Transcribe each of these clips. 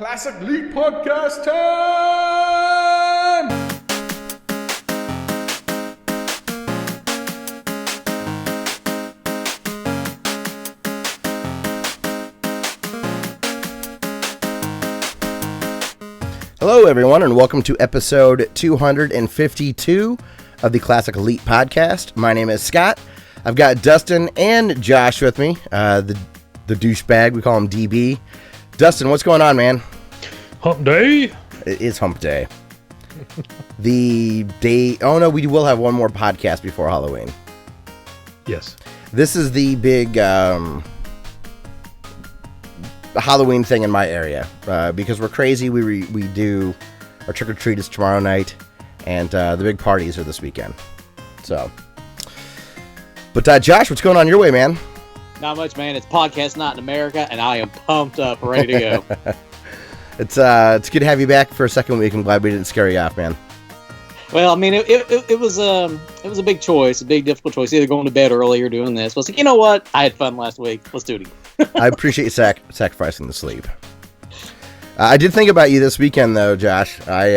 Classic League Podcast time! Hello, everyone, and welcome to episode 252 of the Classic Elite Podcast. My name is Scott. I've got Dustin and Josh with me, the douchebag. We call him DB. Dustin, what's going on, man? Hump day. It is hump day. The day... Oh, no, we will have one more podcast before Halloween. Yes. This is the big Halloween thing in my area. Because we're crazy, we do... Our trick-or-treat is tomorrow night, and the big parties are this weekend. So... But, Josh, what's going on your way, man? Not much, man. It's Podcast Night in America, and I am pumped up, ready to go. It's good to have you back for a second week. I'm glad we didn't scare you off, man. Well, I mean, it was a big choice, a big difficult choice, either going to bed early or doing this. But I was like, you know what? I had fun last week. Let's do it again. I appreciate you sacrificing the sleep. I did think about you this weekend, though, Josh. I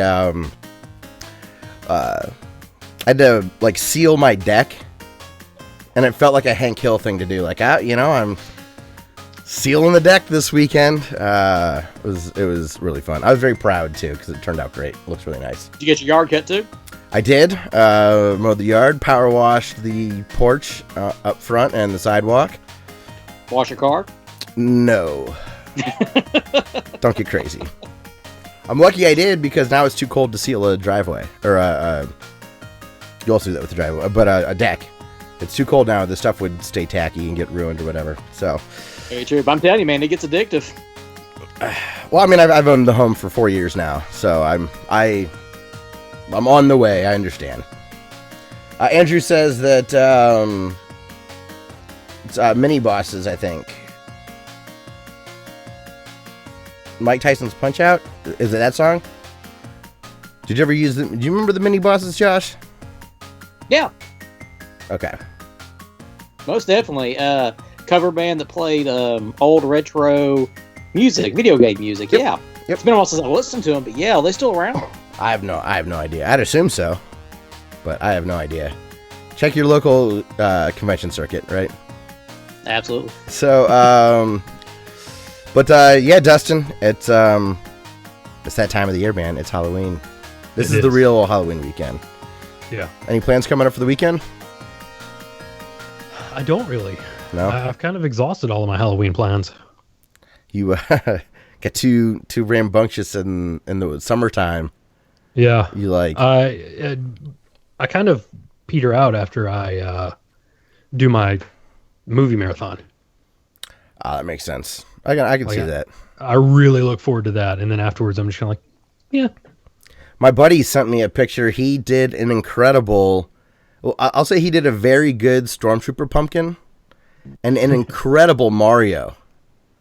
had to seal my deck. And it felt like a Hank Hill thing to do. Like, I'm sealing the deck this weekend. It was really fun. I was very proud, too, because it turned out great. It looks really nice. Did you get your yard cut, too? I did. Mowed the yard, power washed the porch up front and the sidewalk. Wash your car? No. Don't get crazy. I'm lucky I did, because now it's too cold to seal a driveway. Or, you also do that with the driveway, but a deck. It's too cold now. The stuff would stay tacky and get ruined or whatever. So, very true. But I'm telling you, man, it gets addictive. Well, I mean, I've owned the home for 4 years now, so I'm on the way. I understand. Andrew says that it's mini bosses. I think Mike Tyson's Punch Out. Is it that song? Did you ever use them? Do you remember the mini bosses, Josh? Yeah. Okay. Most definitely. Cover band that played old retro music, video game music. Yep. Yeah. Yep. It's been a while since I listened to them, but yeah, are they still around? I have no idea. I'd assume so, but I have no idea. Check your local convention circuit, right? Absolutely. So, yeah, Dustin, it's that time of the year, man. It's Halloween. This is the real Halloween weekend. Yeah. Any plans coming up for the weekend? I don't really. No? I've kind of exhausted all of my Halloween plans. You get too rambunctious in the summertime. Yeah. You like... I kind of peter out after I do my movie marathon. That makes sense. I can see that. I really look forward to that. And then afterwards, I'm just kind of like, yeah. My buddy sent me a picture. He did an incredible... Well, I'll say he did a very good Stormtrooper pumpkin and an incredible Mario.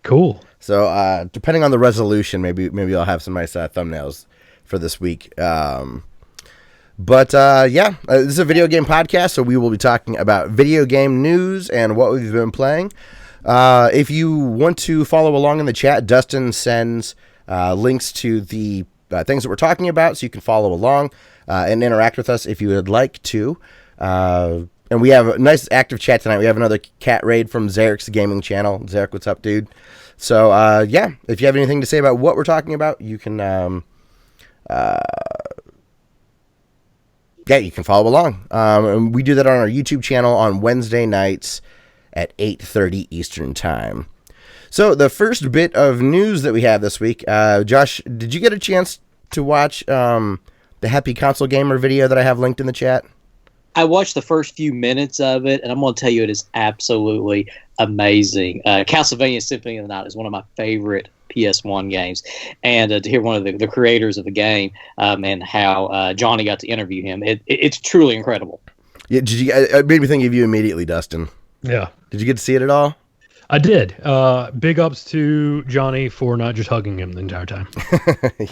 Cool. So, depending on the resolution, maybe I'll have some nice thumbnails for this week. This is a video game podcast, so we will be talking about video game news and what we've been playing. If you want to follow along in the chat, Dustin sends links to the things that we're talking about, so you can follow along and interact with us if you would like to. And we have a nice active chat tonight. We have another cat raid from Zarek's gaming channel. Zarek, what's up, dude? So, if you have anything to say about what we're talking about, you can, you can follow along. And we do that on our YouTube channel on Wednesday nights at 8:30 Eastern Time. So, the first bit of news that we have this week, Josh, did you get a chance to watch the Happy Console Gamer video that I have linked in the chat? I watched the first few minutes of it, and I'm going to tell you it is absolutely amazing. Castlevania Symphony of the Night is one of my favorite PS1 games, and to hear one of the creators of the game and how Johnny got to interview him, it's truly incredible. Yeah, it made me think of you immediately, Dustin. Yeah. Did you get to see it at all? I did. Big ups to Johnny for not just hugging him the entire time.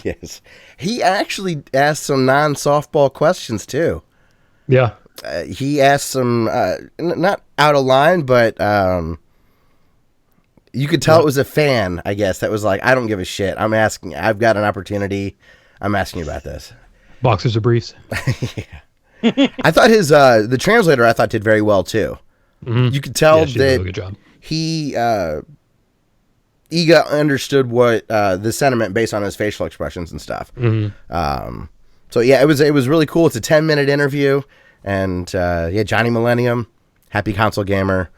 Yes. He actually asked some non-softball questions, too. Yeah. He asked some, not out of line, but You could tell it was a fan, I guess, that was like, I don't give a shit. I've got an opportunity. I'm asking you about this. Boxers or briefs. Yeah. I thought the translator I thought did very well too. Mm-hmm. You could tell Yeah, she did a really good job. he Iga understood what the sentiment based on his facial expressions and stuff. Mm-hmm. So yeah, it was really cool. It's a 10-minute interview, and Johnny Millennium, happy console gamer.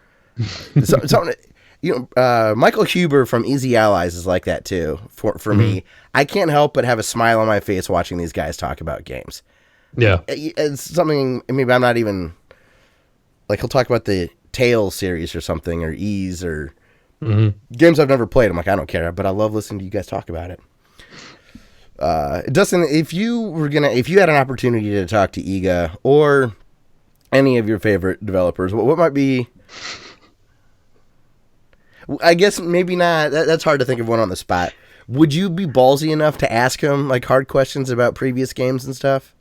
Michael Huber from Easy Allies is like that too. For me, I can't help but have a smile on my face watching these guys talk about games. Yeah, it's something. Maybe I'm not even like, he'll talk about the Tales series or something, or Ease, or games I've never played. I'm like, I don't care, but I love listening to you guys talk about it. Dustin, if you had an opportunity to talk to Iga or any of your favorite developers, what might be? I guess maybe not. That's hard to think of one on the spot. Would you be ballsy enough to ask him like hard questions about previous games and stuff?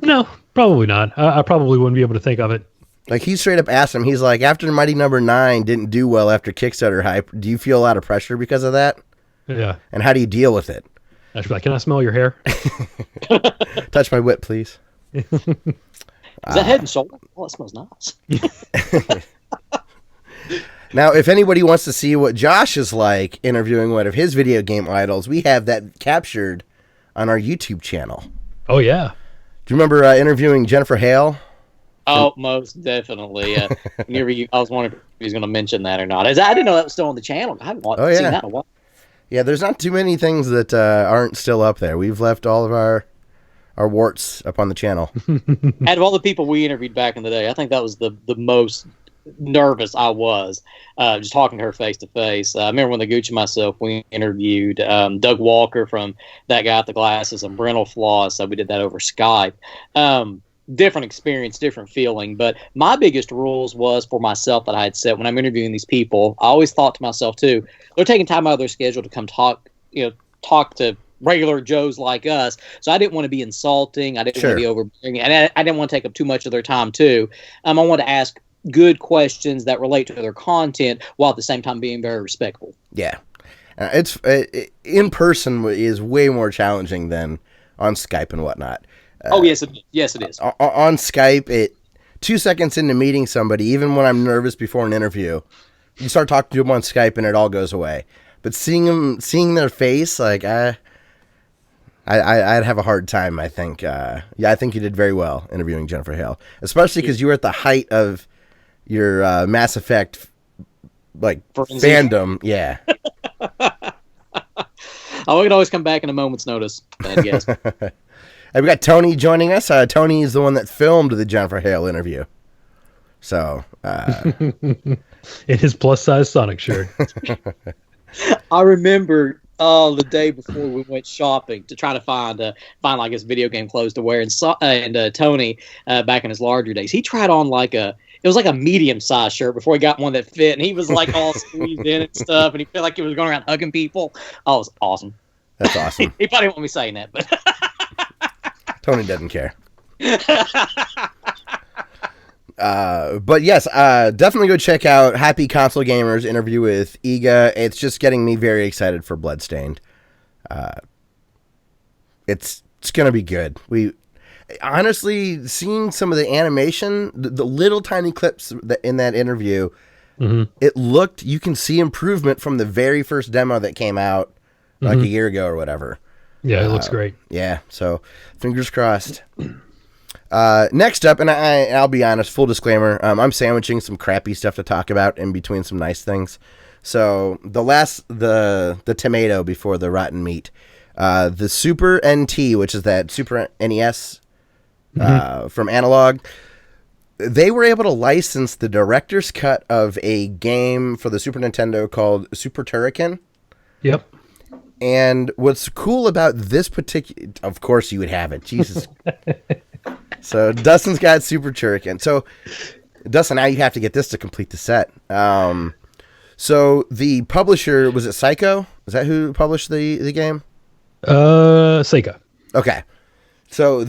No, probably not. I probably wouldn't be able to think of it. Like, he straight up asked him, he's like, after Mighty Number 9 didn't do well after Kickstarter hype, do you feel a lot of pressure because of that? Yeah. And how do you deal with it? I should be like, can I smell your hair? Touch my whip, please. Is that Head and Shoulder? Oh, it smells nice. Now, if anybody wants to see what Josh is like interviewing one of his video game idols, we have that captured on our YouTube channel. Oh, yeah. Do you remember interviewing Jennifer Hale? Oh, most definitely. I was wondering if he was going to mention that or not. I didn't know that was still on the channel. I haven't seen that in a while. Yeah, there's not too many things that aren't still up there. We've left all of our warts up on the channel. Out of all the people we interviewed back in the day, I think that was the most nervous I was, just talking to her face to face. I remember when the Gucci myself, we interviewed Doug Walker from That Guy with the Glasses and Brental Floss. So we did that over Skype. Different experience, different feeling. But my biggest rules was for myself that I had set when I'm interviewing these people. I always thought to myself too, they're taking time out of their schedule to come talk to regular Joes like us. So I didn't want to be insulting. I didn't want to be overbearing, and I didn't want to take up too much of their time too. I wanted to ask good questions that relate to their content while at the same time being very respectful. Yeah. It's in person is way more challenging than on Skype and whatnot. Yes, it is. On Skype, 2 seconds into meeting somebody, even when I'm nervous before an interview, you start talking to them on Skype and it all goes away. But seeing their face, like I'd have a hard time. I think. I think you did very well interviewing Jennifer Hale, especially because you were at the height of your Mass Effect fandom. Yeah. We can always come back in a moment's notice, I guess. We got Tony joining us. Tony is the one that filmed the Jennifer Hale interview. So, in his plus-size Sonic shirt. I remember the day before we went shopping to try to find like his video game clothes to wear, and Tony, back in his larger days, he tried on it was like a medium-sized shirt before he got one that fit, and he was like all squeezed in and stuff, and he felt like he was going around hugging people. Oh, it was awesome. That's awesome. He probably won't be saying that, but Tony doesn't care. But yes, definitely go check out Happy Console Gamers interview with Iga. It's just getting me very excited for Bloodstained. It's going to be good. We honestly, seeing some of the animation, the little tiny clips in that interview, you can see improvement from the very first demo that came out like a year ago or whatever. Yeah, it looks great. Yeah, so fingers crossed. Next up, and I'll be honest, full disclaimer, I'm sandwiching some crappy stuff to talk about in between some nice things. So the tomato before the rotten meat, the Super NT, which is that Super NES from Analog, they were able to license the director's cut of a game for the Super Nintendo called Super Turrican. Yep. And what's cool about this particular, of course you would have it, Jesus. So Dustin's got Super Turrican. So Dustin, now you have to get this to complete the set. So the publisher, was it Psycho? Is that who published the game? Sega. Okay. So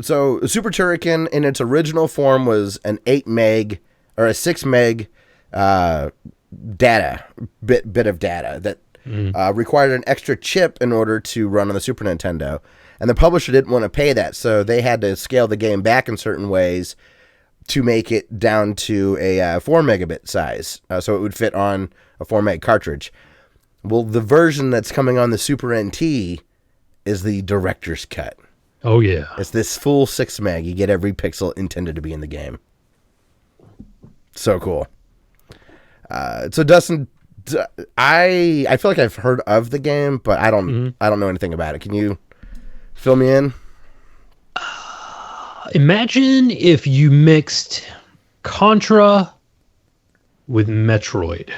so Super Turrican in its original form was an 8 meg or a 6 meg bit of data that required an extra chip in order to run on the Super Nintendo. And the publisher didn't want to pay that, so they had to scale the game back in certain ways to make it down to a 4 megabit size, so it would fit on a 4 meg cartridge. Well, the version that's coming on the Super NT is the director's cut. Oh, yeah. It's this full 6 meg. You get every pixel intended to be in the game. So cool. So Dustin, I feel like I've heard of the game, but I don't know anything about it. Can you fill me in? Imagine if you mixed Contra with Metroid.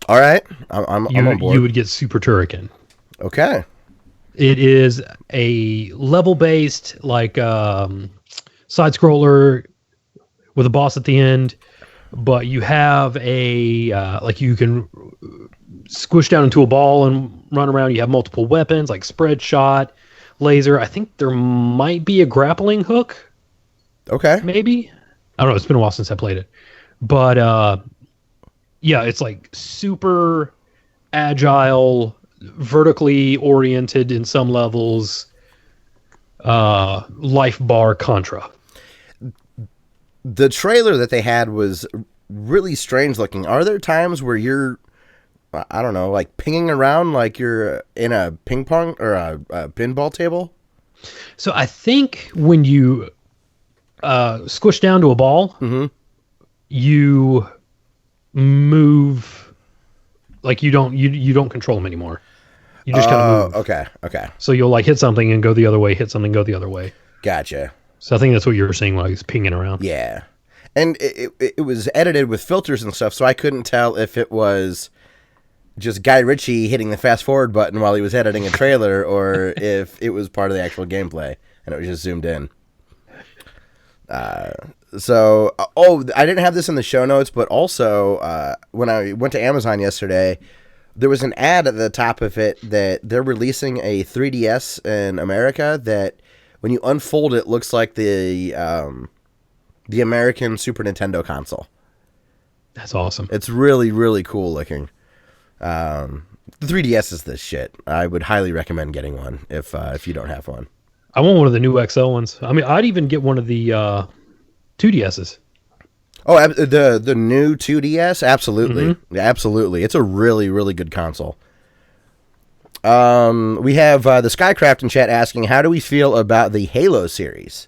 All right, I'm on board. You would get Super Turrican. Okay. It is a level-based, like, side-scroller with a boss at the end, but you have like you can squish down into a ball and run around. You have multiple weapons, like spread shot, laser. I think there might be a grappling hook. Okay. Maybe. I don't know. It's been a while since I played it. But, yeah, it's like super agile, vertically oriented in some levels, life bar Contra. The trailer that they had was really strange looking. Are there times where you're, I don't know, like pinging around like you're in a ping pong or a pinball table? So I think when you squish down to a ball, you move like you don't control them anymore. You just kind of move. Okay. So you'll like hit something and go the other way, hit something, go the other way. Gotcha. So I think that's what you were saying when I was pinging around. Yeah. And it was edited with filters and stuff, so I couldn't tell if it was just Guy Ritchie hitting the fast forward button while he was editing a trailer or if it was part of the actual gameplay and it was just zoomed in. So I didn't have this in the show notes, but also when I went to Amazon yesterday, there was an ad at the top of it that they're releasing a 3DS in America that when you unfold it looks like the American Super Nintendo console. That's awesome. It's really, really cool looking. The 3DS is this shit. I would highly recommend getting one if you don't have one. I want one of the new XL ones. I mean, I'd even get one of the 2DSs. Oh, the new 2DS? Absolutely. Absolutely. It's a really, really good console. We have the Skycraft in chat asking, how do we feel about the Halo series?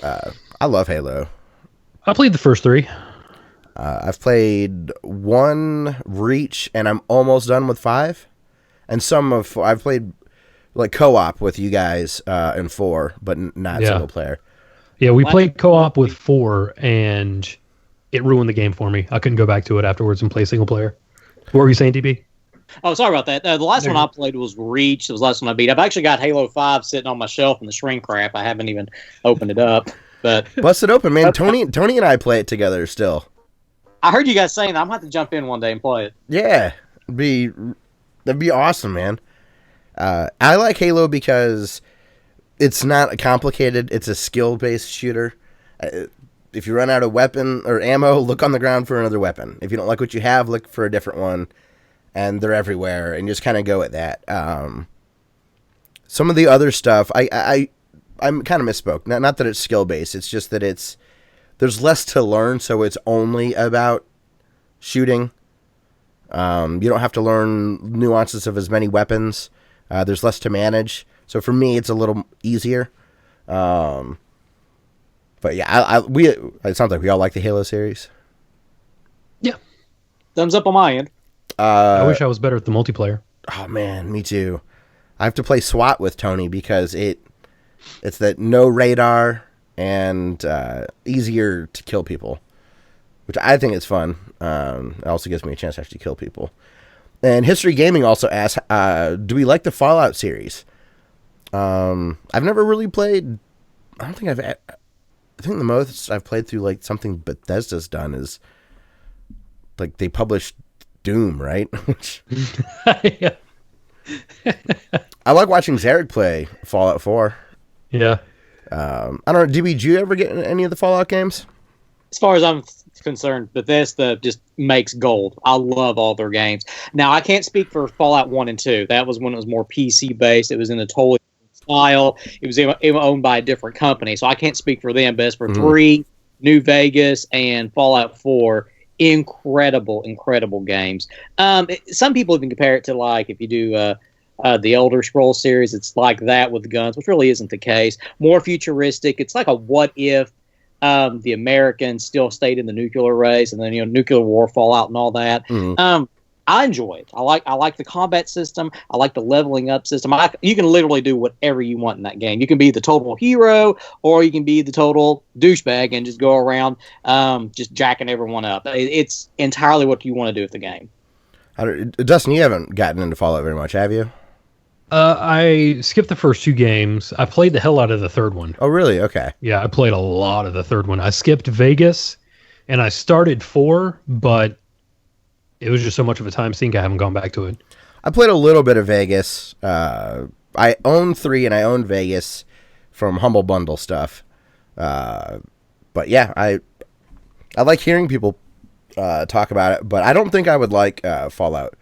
I love Halo. I played the first 3. I've played 1 Reach, and I'm almost done with 5. And I've played like co-op with you guys in 4, but not single player. Yeah, we played co-op with 4, and it ruined the game for me. I couldn't go back to it afterwards and play single player. What were you saying, DB? Oh, sorry about that. The last one I played was Reach. It was the last one I beat. I've actually got Halo 5 sitting on my shelf in the shrink wrap. I haven't even opened it up. But bust it open, man. Tony and I play it together still. I heard you guys saying that. I'm going to have to jump in one day and play it. Yeah. That'd be awesome, man. I like Halo because it's not complicated. It's a skill-based shooter. If you run out of weapon or ammo, look on the ground for another weapon. If you don't like what you have, look for a different one. And they're everywhere, and just kind of go at that. Some of the other stuff, I'm kind of misspoke. Not that it's skill-based. It's just that there's less to learn, so it's only about shooting. You don't have to learn nuances of as many weapons. There's less to manage. So for me, it's a little easier. But yeah, it sounds like we all like the Halo series. Yeah. Thumbs up on my end. I wish I was better at the multiplayer. Oh man, me too. I have to play SWAT with Tony because it's that no radar and easier to kill people, which I think is fun. It also gives me a chance to actually kill people. And History Gaming also asks, do we like the Fallout series? I've never really played. I think the most I've played through like something Bethesda's done is like they published Doom, right? Yeah. I like watching Zarek play Fallout 4. Yeah. I don't know. Did you ever get any of the Fallout games? As far as I'm concerned, Bethesda just makes gold. I love all their games. Now, I can't speak for Fallout 1 and 2. That was when it was more PC based. It was in a totally different style. It was even owned by a different company, so I can't speak for them. But as for 3, New Vegas, and Fallout 4, incredible games. Some people even compare it to, like, if you do the Elder Scrolls series, it's like that with guns, which really isn't the case. More futuristic. It's like a what if the Americans still stayed in the nuclear race, and then nuclear war, fallout, and all that. I enjoy it. I like the combat system. I like the leveling up system. You can literally do whatever you want in that game. You can be the total hero, or you can be the total douchebag and just go around just jacking everyone up. It's entirely what you want to do with the game. Dustin, you haven't gotten into Fallout very much, have you? I skipped the first 2 games. I played the hell out of the third one. Oh, really? Okay. Yeah, I played a lot of the third one. I skipped Vegas, and I started 4, but it was just so much of a time sink, I haven't gone back to it. I played a little bit of Vegas. I own 3, and I own Vegas from Humble Bundle stuff. But yeah, I like hearing people talk about it, but I don't think I would like Fallout.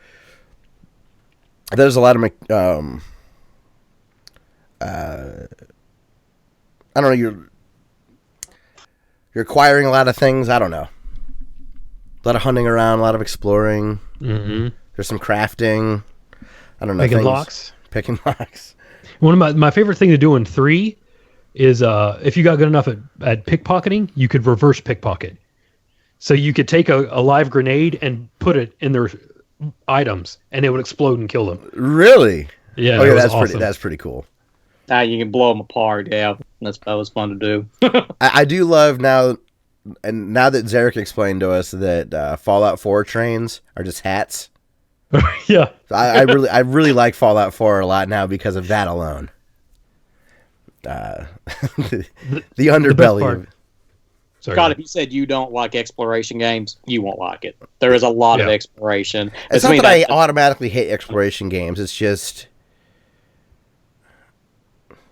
There's a lot of I don't know, you're acquiring a lot of things. I don't know. A lot of hunting around, a lot of exploring. There's some crafting. I don't know. Picking locks. Picking locks. One of my favorite thing to do in 3 is if you got good enough at pickpocketing, you could reverse pickpocket. So you could take a live grenade and put it in their items, and it would explode and kill them. Really? Yeah. Okay, that's awesome. That's pretty cool. You can blow them apart. Yeah, that was fun to do. I do love now, and now that Zarek explained to us that Fallout 4 trains are just hats. Yeah. I really like Fallout 4 a lot now because of that alone. The underbelly. Sorry. God, if you said you don't like exploration games, you won't like it. There is a lot of exploration. It's not that I automatically hate exploration games. It's just,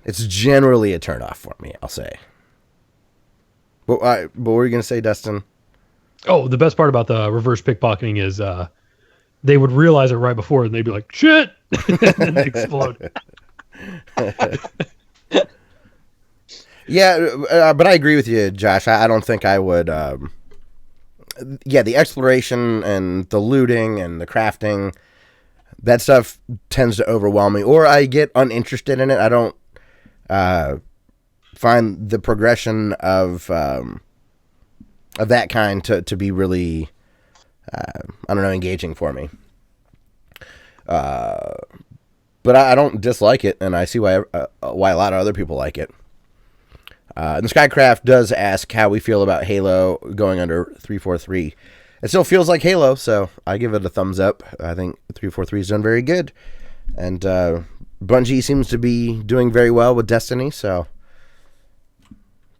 it's generally a turnoff for me, I'll say. But what were you going to say, Dustin? Oh, the best part about the reverse pickpocketing is they would realize it right before, and they'd be like, shit! And then explode. Yeah, but I agree with you, Josh. I don't think I would. The exploration and the looting and the crafting, that stuff tends to overwhelm me, or I get uninterested in it. I don't find the progression of that kind to be really, I don't know, engaging for me. But I don't dislike it, and I see why a lot of other people like it. And Skycraft does ask how we feel about Halo going under 343. It still feels like Halo, so I give it a thumbs up. I think 343 has done very good. And Bungie seems to be doing very well with Destiny, so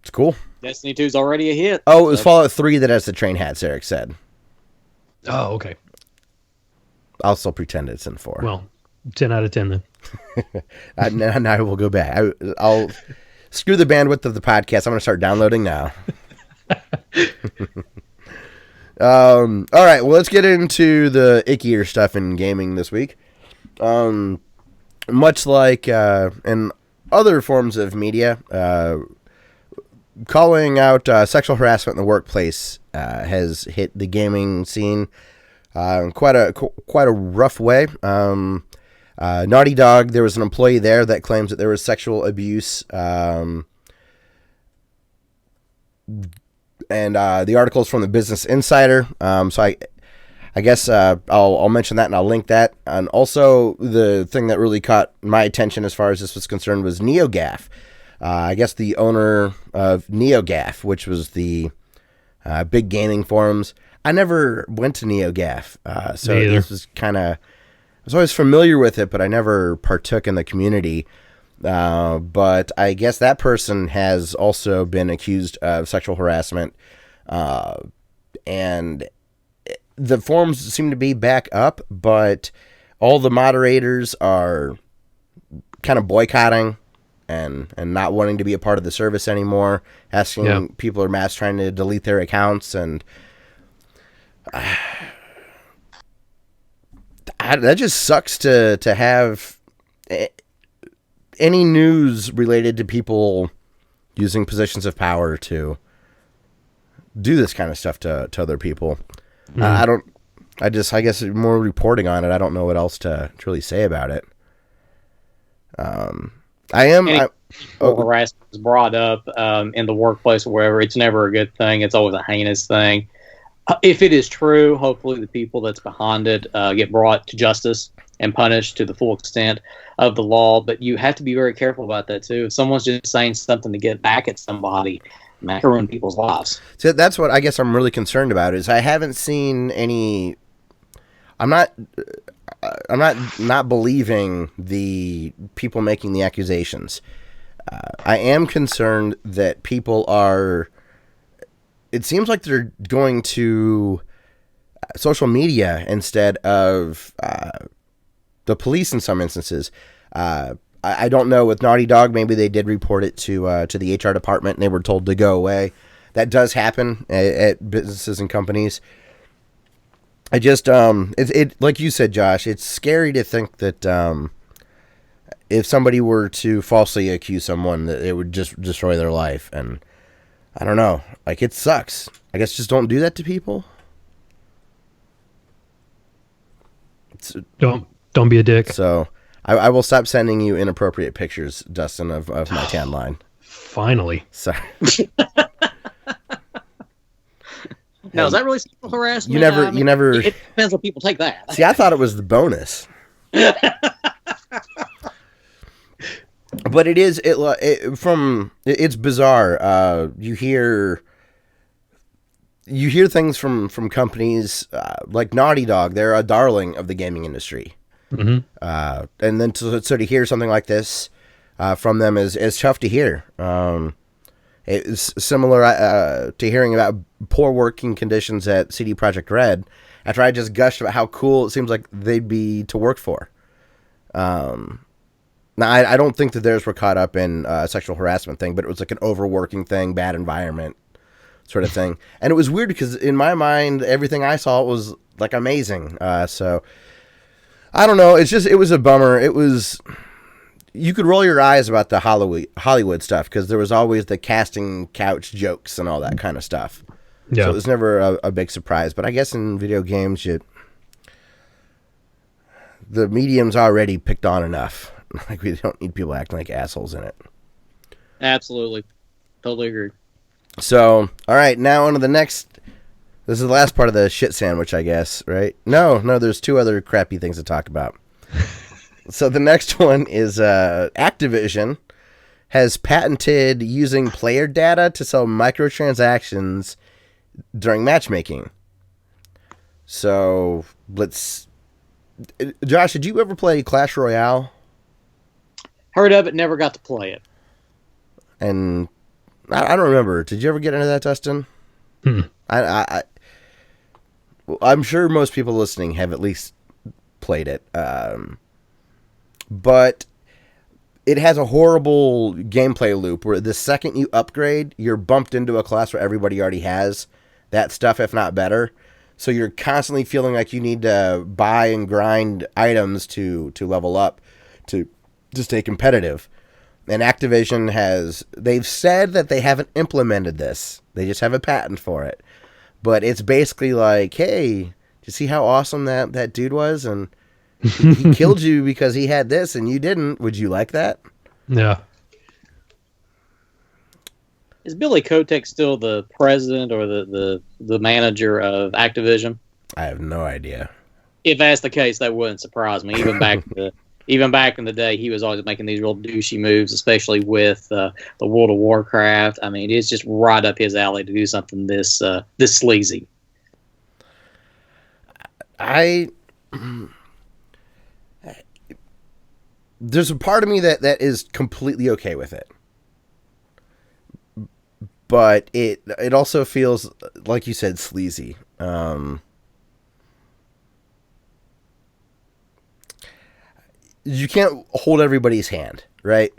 it's cool. Destiny 2 is already a hit. Oh, it was Fallout 3 that has the train hats, Eric said. Oh, okay. I'll still pretend it's in 4. Well, 10 out of 10 then. Now I will go back. I'll screw the bandwidth of the podcast. I'm going to start downloading now. All right, well, let's get into the ickier stuff in gaming this week. Much like in other forms of media, calling out sexual harassment in the workplace has hit the gaming scene quite a rough way. Naughty Dog, there was an employee there that claims that there was sexual abuse. And the article is from the Business Insider. So I guess I'll mention that and I'll link that. And also the thing that really caught my attention as far as this was concerned was NeoGAF. I guess the owner of NeoGAF, which was the big gaming forums. I never went to NeoGAF, so this was kind of, I was always familiar with it, but I never partook in the community. But I guess that person has also been accused of sexual harassment, and the forums seem to be back up, but all the moderators are kind of boycotting and not wanting to be a part of the service anymore, asking people are mass trying to delete their accounts, and that just sucks to have any news related to people using positions of power to do this kind of stuff to other people. I guess more reporting on it. I don't know what else to really say about it. Harassment is brought up in the workplace or wherever. It's never a good thing. It's always a heinous thing. If it is true, hopefully the people that's behind it get brought to justice and punished to the full extent of the law. But you have to be very careful about that too. If someone's just saying something to get back at somebody, that can ruin people's lives. So that's what I guess I'm really concerned about. Is I haven't seen any. I'm not believing the people making the accusations. I am concerned that people are. It seems like they're going to social media instead of the police in some instances. I don't know with Naughty Dog. Maybe they did report it to the HR department and they were told to go away. That does happen at businesses and companies. I just it like you said, Josh. It's scary to think that if somebody were to falsely accuse someone, that it would just destroy their life. And I don't know. Like, it sucks. I guess just don't do that to people. Don't be a dick. So I will stop sending you inappropriate pictures, Dustin, of my tan line. Finally. Sorry. Now, is that really sexual harassment? You never. It depends on people take that. See, I thought it was the bonus. But it is. It's bizarre. You hear things from companies like Naughty Dog. They're a darling of the gaming industry. Mm-hmm. And then to hear something like this from them is tough to hear. It's similar to hearing about poor working conditions at CD Projekt Red after I just gushed about how cool it seems like they'd be to work for. Now, I don't think that theirs were caught up in a sexual harassment thing, but it was like an overworking thing, bad environment sort of thing. And it was weird because in my mind, everything I saw was like amazing. So I don't know. It was a bummer. You could roll your eyes about the Hollywood stuff because there was always the casting couch jokes and all that kind of stuff. Yeah. So it was never a big surprise. But I guess in video games, the medium's already picked on enough. Like, we don't need people acting like assholes in it. Absolutely. Totally agree. So, all right, now on to the next. This is the last part of the shit sandwich, I guess, right? No, there's two other crappy things to talk about. So the next one is Activision has patented using player data to sell microtransactions during matchmaking. So Josh, did you ever play Clash Royale? Heard of it, never got to play it. And I don't remember. Did you ever get into that, Dustin? I'm sure most people listening have at least played it. But it has a horrible gameplay loop where the second you upgrade, you're bumped into a class where everybody already has that stuff, if not better. So you're constantly feeling like you need to buy and grind items to level up to stay competitive. And Activision they've said that they haven't implemented this. They just have a patent for it. But it's basically like, hey, did you see how awesome that dude was? And he killed you because he had this and you didn't. Would you like that? Yeah. Is Billy Kotick still the president or the manager of Activision? I have no idea. If that's the case, that wouldn't surprise me. Even back in the day, he was always making these real douchey moves, especially with the World of Warcraft. I mean, it's just right up his alley to do something this sleazy. There's a part of me that is completely okay with it. But it also feels, like you said, sleazy. You can't hold everybody's hand, right?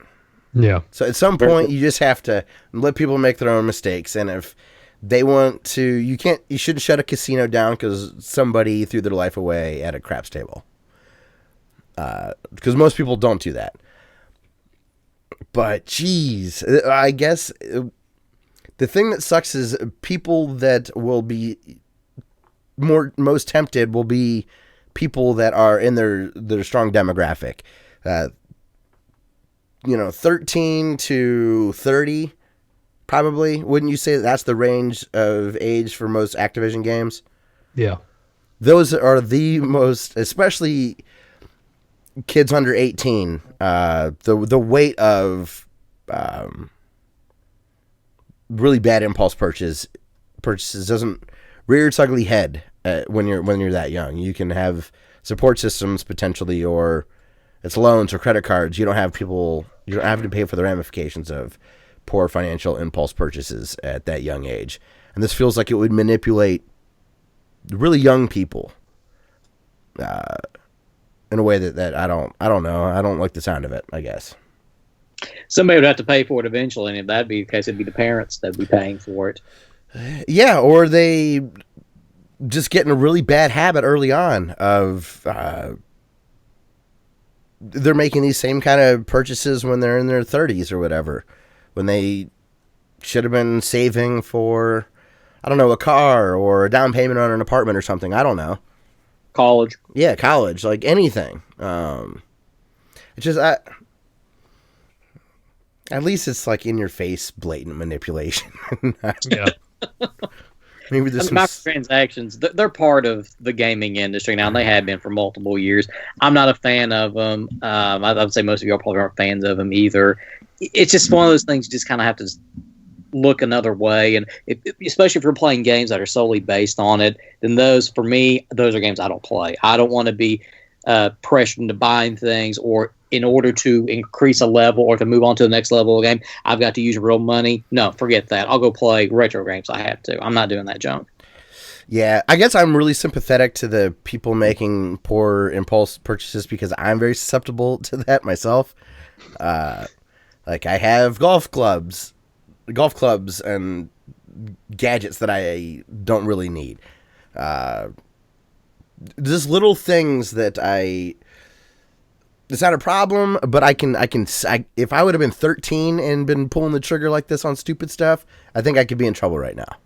Yeah. So at some point, you just have to let people make their own mistakes. And if They want to. You shouldn't shut a casino down because somebody threw their life away at a craps table. Because most people don't do that. But geez, I guess the thing that sucks is people that will be most tempted will be people that are in their strong demographic. 13 to 30, probably. Wouldn't you say that's the range of age for most Activision games? Yeah. Those are the most, especially kids under 18. The weight of really bad impulse purchases doesn't rear its ugly head when you're that young. You can have support systems potentially, or it's loans or credit cards. You don't have to pay for the ramifications of poor financial impulse purchases at that young age. And this feels like it would manipulate really young people in a way that I don't know. I don't like the sound of it, I guess. Somebody would have to pay for it eventually, and if that'd be the case, it'd be the parents that'd be paying for it. Yeah, or they just get in a really bad habit early on of they're making these same kind of purchases when they're in their 30s or whatever, when they should have been saving for, I don't know, a car or a down payment on an apartment or something. I don't know. College. Yeah, college, like anything. It's just, at least it's like in your face, blatant manipulation. Yeah. Maybe there's some microtransactions. They're part of the gaming industry now, and they have been for multiple years. I'm not a fan of them. I would say most of y'all probably aren't fans of them either. It's just one of those things you just kind of have to look another way, and especially if you're playing games that are solely based on it, then those are games I don't play. I don't want to be pressured into buying things, or in order to increase a level or to move on to the next level of the game, I've got to use real money. No, forget that. I'll go play retro games. I have to. I'm not doing that junk. Yeah, I guess I'm really sympathetic to the people making poor impulse purchases because I'm very susceptible to that myself. Like I have golf clubs and gadgets that I don't really need. Just little things that it's not a problem, but I can if I would have been 13 and been pulling the trigger like this on stupid stuff, I think I could be in trouble right now.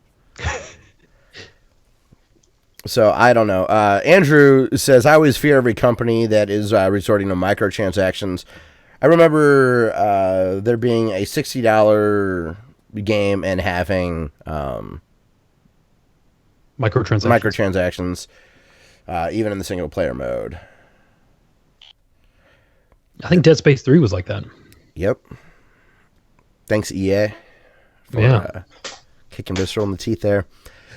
So I don't know. Andrew says, I always fear every company that is resorting to microtransactions. I remember there being a $60 game and having microtransactions, even in the single player mode. I think Dead Space 3 was like that. Yep. Thanks, EA, for kicking Visceral in the teeth there.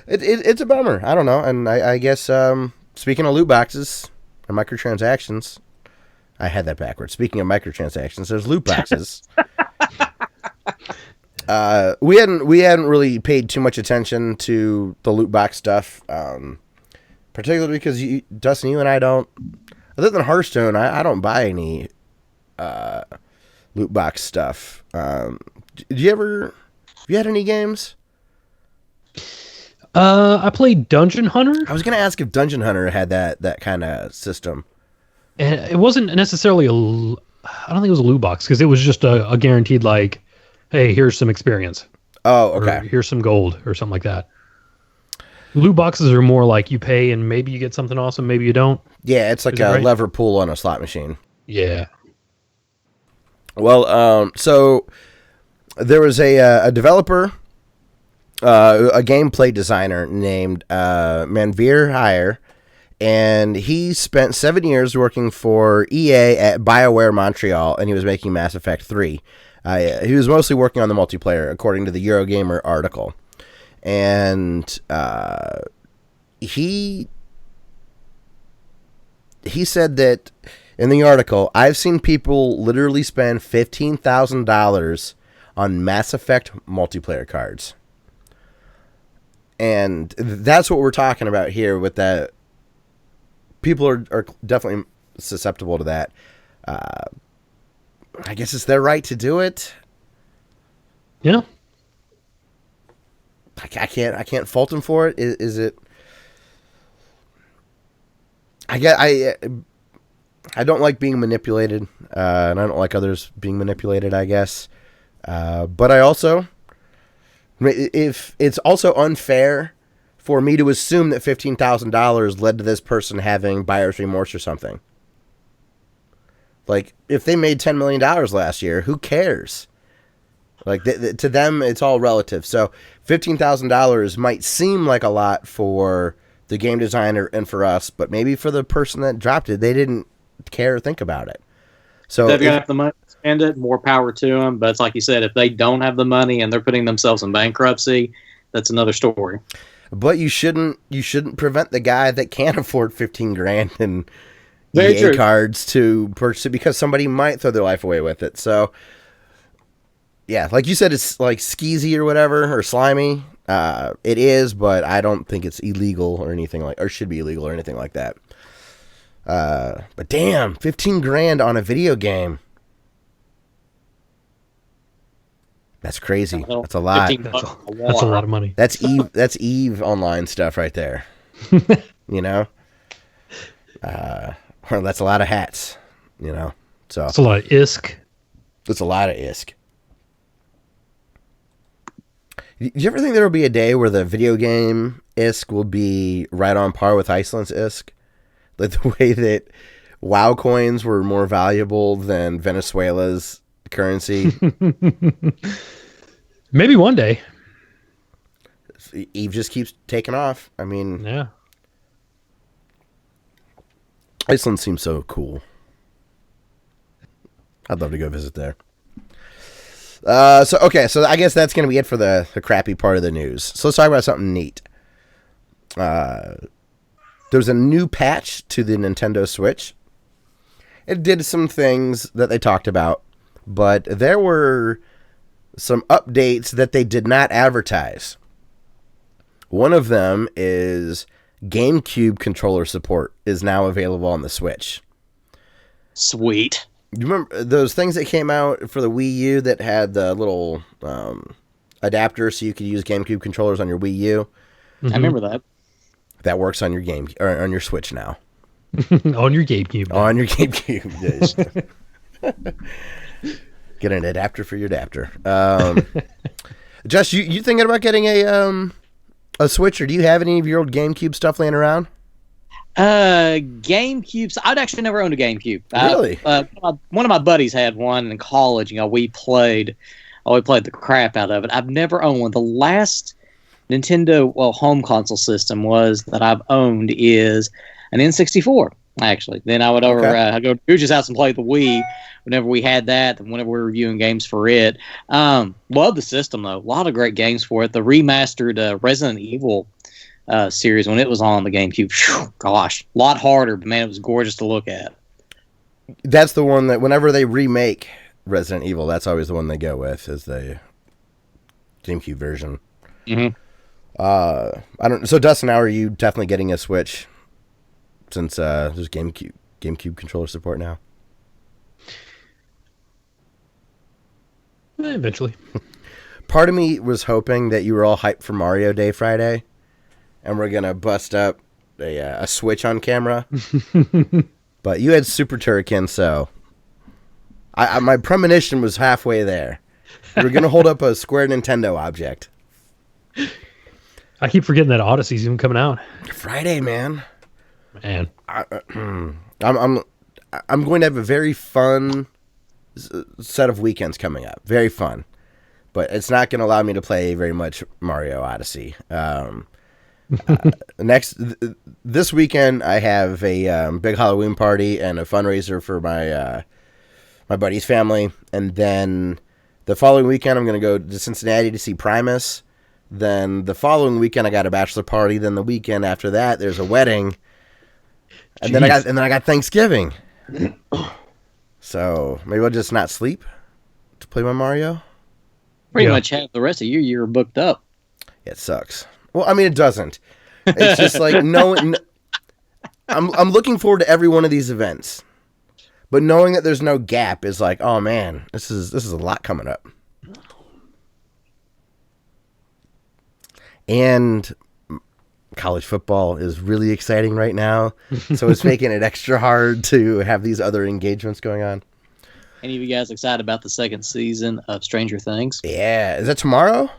It's a bummer. I don't know. And I guess, speaking of loot boxes and microtransactions, I had that backwards. Speaking of microtransactions, there's loot boxes. We hadn't really paid too much attention to the loot box stuff, particularly because Dustin, you and I don't, other than Hearthstone, I don't buy any loot box stuff. Have you had any games? I played Dungeon Hunter. I was going to ask if Dungeon Hunter had that kind of system. And it wasn't necessarily I don't think it was a loot box, because it was just a guaranteed, like, hey, here's some experience. Oh, okay. Or here's some gold or something like that. Loot boxes are more like you pay and maybe you get something awesome, maybe you don't. Yeah, it's like a lever pool on a slot machine. Yeah. Well, so there was a developer, a gameplay designer named Manveer Hire, and he spent 7 years working for EA at BioWare Montreal, and he was making Mass Effect 3. He was mostly working on the multiplayer, according to the Eurogamer article. And he said that in the article, I've seen people literally spend $15,000 on Mass Effect multiplayer cards. And that's what we're talking about here with that. People are definitely susceptible to that. I guess it's their right to do it. Yeah. I can't fault him for it. Is it? I don't like being manipulated, and I don't like others being manipulated, I guess. But I also, if it's also unfair for me to assume that $15,000 led to this person having buyer's remorse or something. Like, if they made $10 million last year, who cares? Like, to them, it's all relative. So $15,000 might seem like a lot for the game designer and for us, but maybe for the person that dropped it, they didn't care or think about it. So they've got the money to spend it, more power to them. But it's like you said, if they don't have the money and they're putting themselves in bankruptcy, that's another story. But you shouldn't prevent the guy that can't afford $15,000 in Very EA true. cards to purchase it because somebody might throw their life away with it. So yeah, like you said, it's like skeezy or whatever, or slimy. It is, but I don't think it's illegal or anything or should be illegal or anything like that. But damn, $15,000 on a video game. That's crazy. That's a lot. That's a lot of money. That's Eve. That's Eve online stuff right there. You know, or that's a lot of hats. You know, so It's a lot of ISK. it's a lot of ISK. Do you ever think there will be a day where the video game ISK will be right on par with Iceland's ISK? Like the way that WoW coins were more valuable than Venezuela's currency. Maybe one day. Eve just keeps taking off. I mean, Yeah. Iceland seems so cool. I'd love to go visit there. So I guess that's going to be it for the crappy part of the news. So let's talk about something neat. There's a new patch to the Nintendo Switch. It did some things that they talked about, but there were some updates that they did not advertise. One of them is GameCube controller support is now available on the Switch. Sweet. You remember those things that came out for the Wii U that had the little adapter so you could use GameCube controllers on your Wii U? I remember that. That works on your game or on your Switch now. On your GameCube. On your GameCube. Get an adapter for your adapter. Josh, you thinking about getting a Switch, or do you have any of your old GameCube stuff laying around? GameCube. So I'd actually never owned a GameCube. Really? One of my buddies had one in college. You know, we played the crap out of it. I've never owned one. The last Nintendo home console system that I've owned is an N64. Actually, then I would I'd go to Gooch's house and play the Wii whenever we had that, and whenever we were reviewing games for it. Love the system though. A lot of great games for it. The remastered Resident Evil series when it was on the GameCube. Whew, gosh, a lot harder, but man, it was gorgeous to look at. That's the one that whenever they remake Resident Evil, that's always the one they go with, is the GameCube version. Mm-hmm. So Dustin, now are you definitely getting a Switch since there's GameCube controller support now? Eventually. Part of me was hoping that you were all hyped for Mario Day Friday, and we're gonna bust up a Switch on camera. But you had Super Turrican, so my premonition was halfway there. We were gonna hold up a Square Nintendo object. I keep forgetting that Odyssey's even coming out. Friday, man. Man. I'm going to have a very fun set of weekends coming up. Very fun. But it's not going to allow me to play very much Mario Odyssey. This weekend, I have a big Halloween party and a fundraiser for my buddy's family. And then the following weekend, I'm going to go to Cincinnati to see Primus. Then the following weekend, I got a bachelor party. Then the weekend after that, there's a wedding. And then I got Thanksgiving. So maybe I'll just not sleep to play my Mario. Pretty much have the rest of your year booked up. It sucks. Well, I mean, it doesn't. It's just like I'm looking forward to every one of these events, but knowing that there's no gap is like, oh man, this is a lot coming up. and college football is really exciting right now, so it's making it extra hard to have these other engagements going on. Any of you guys excited about the second season of Stranger Things? Yeah, is that tomorrow?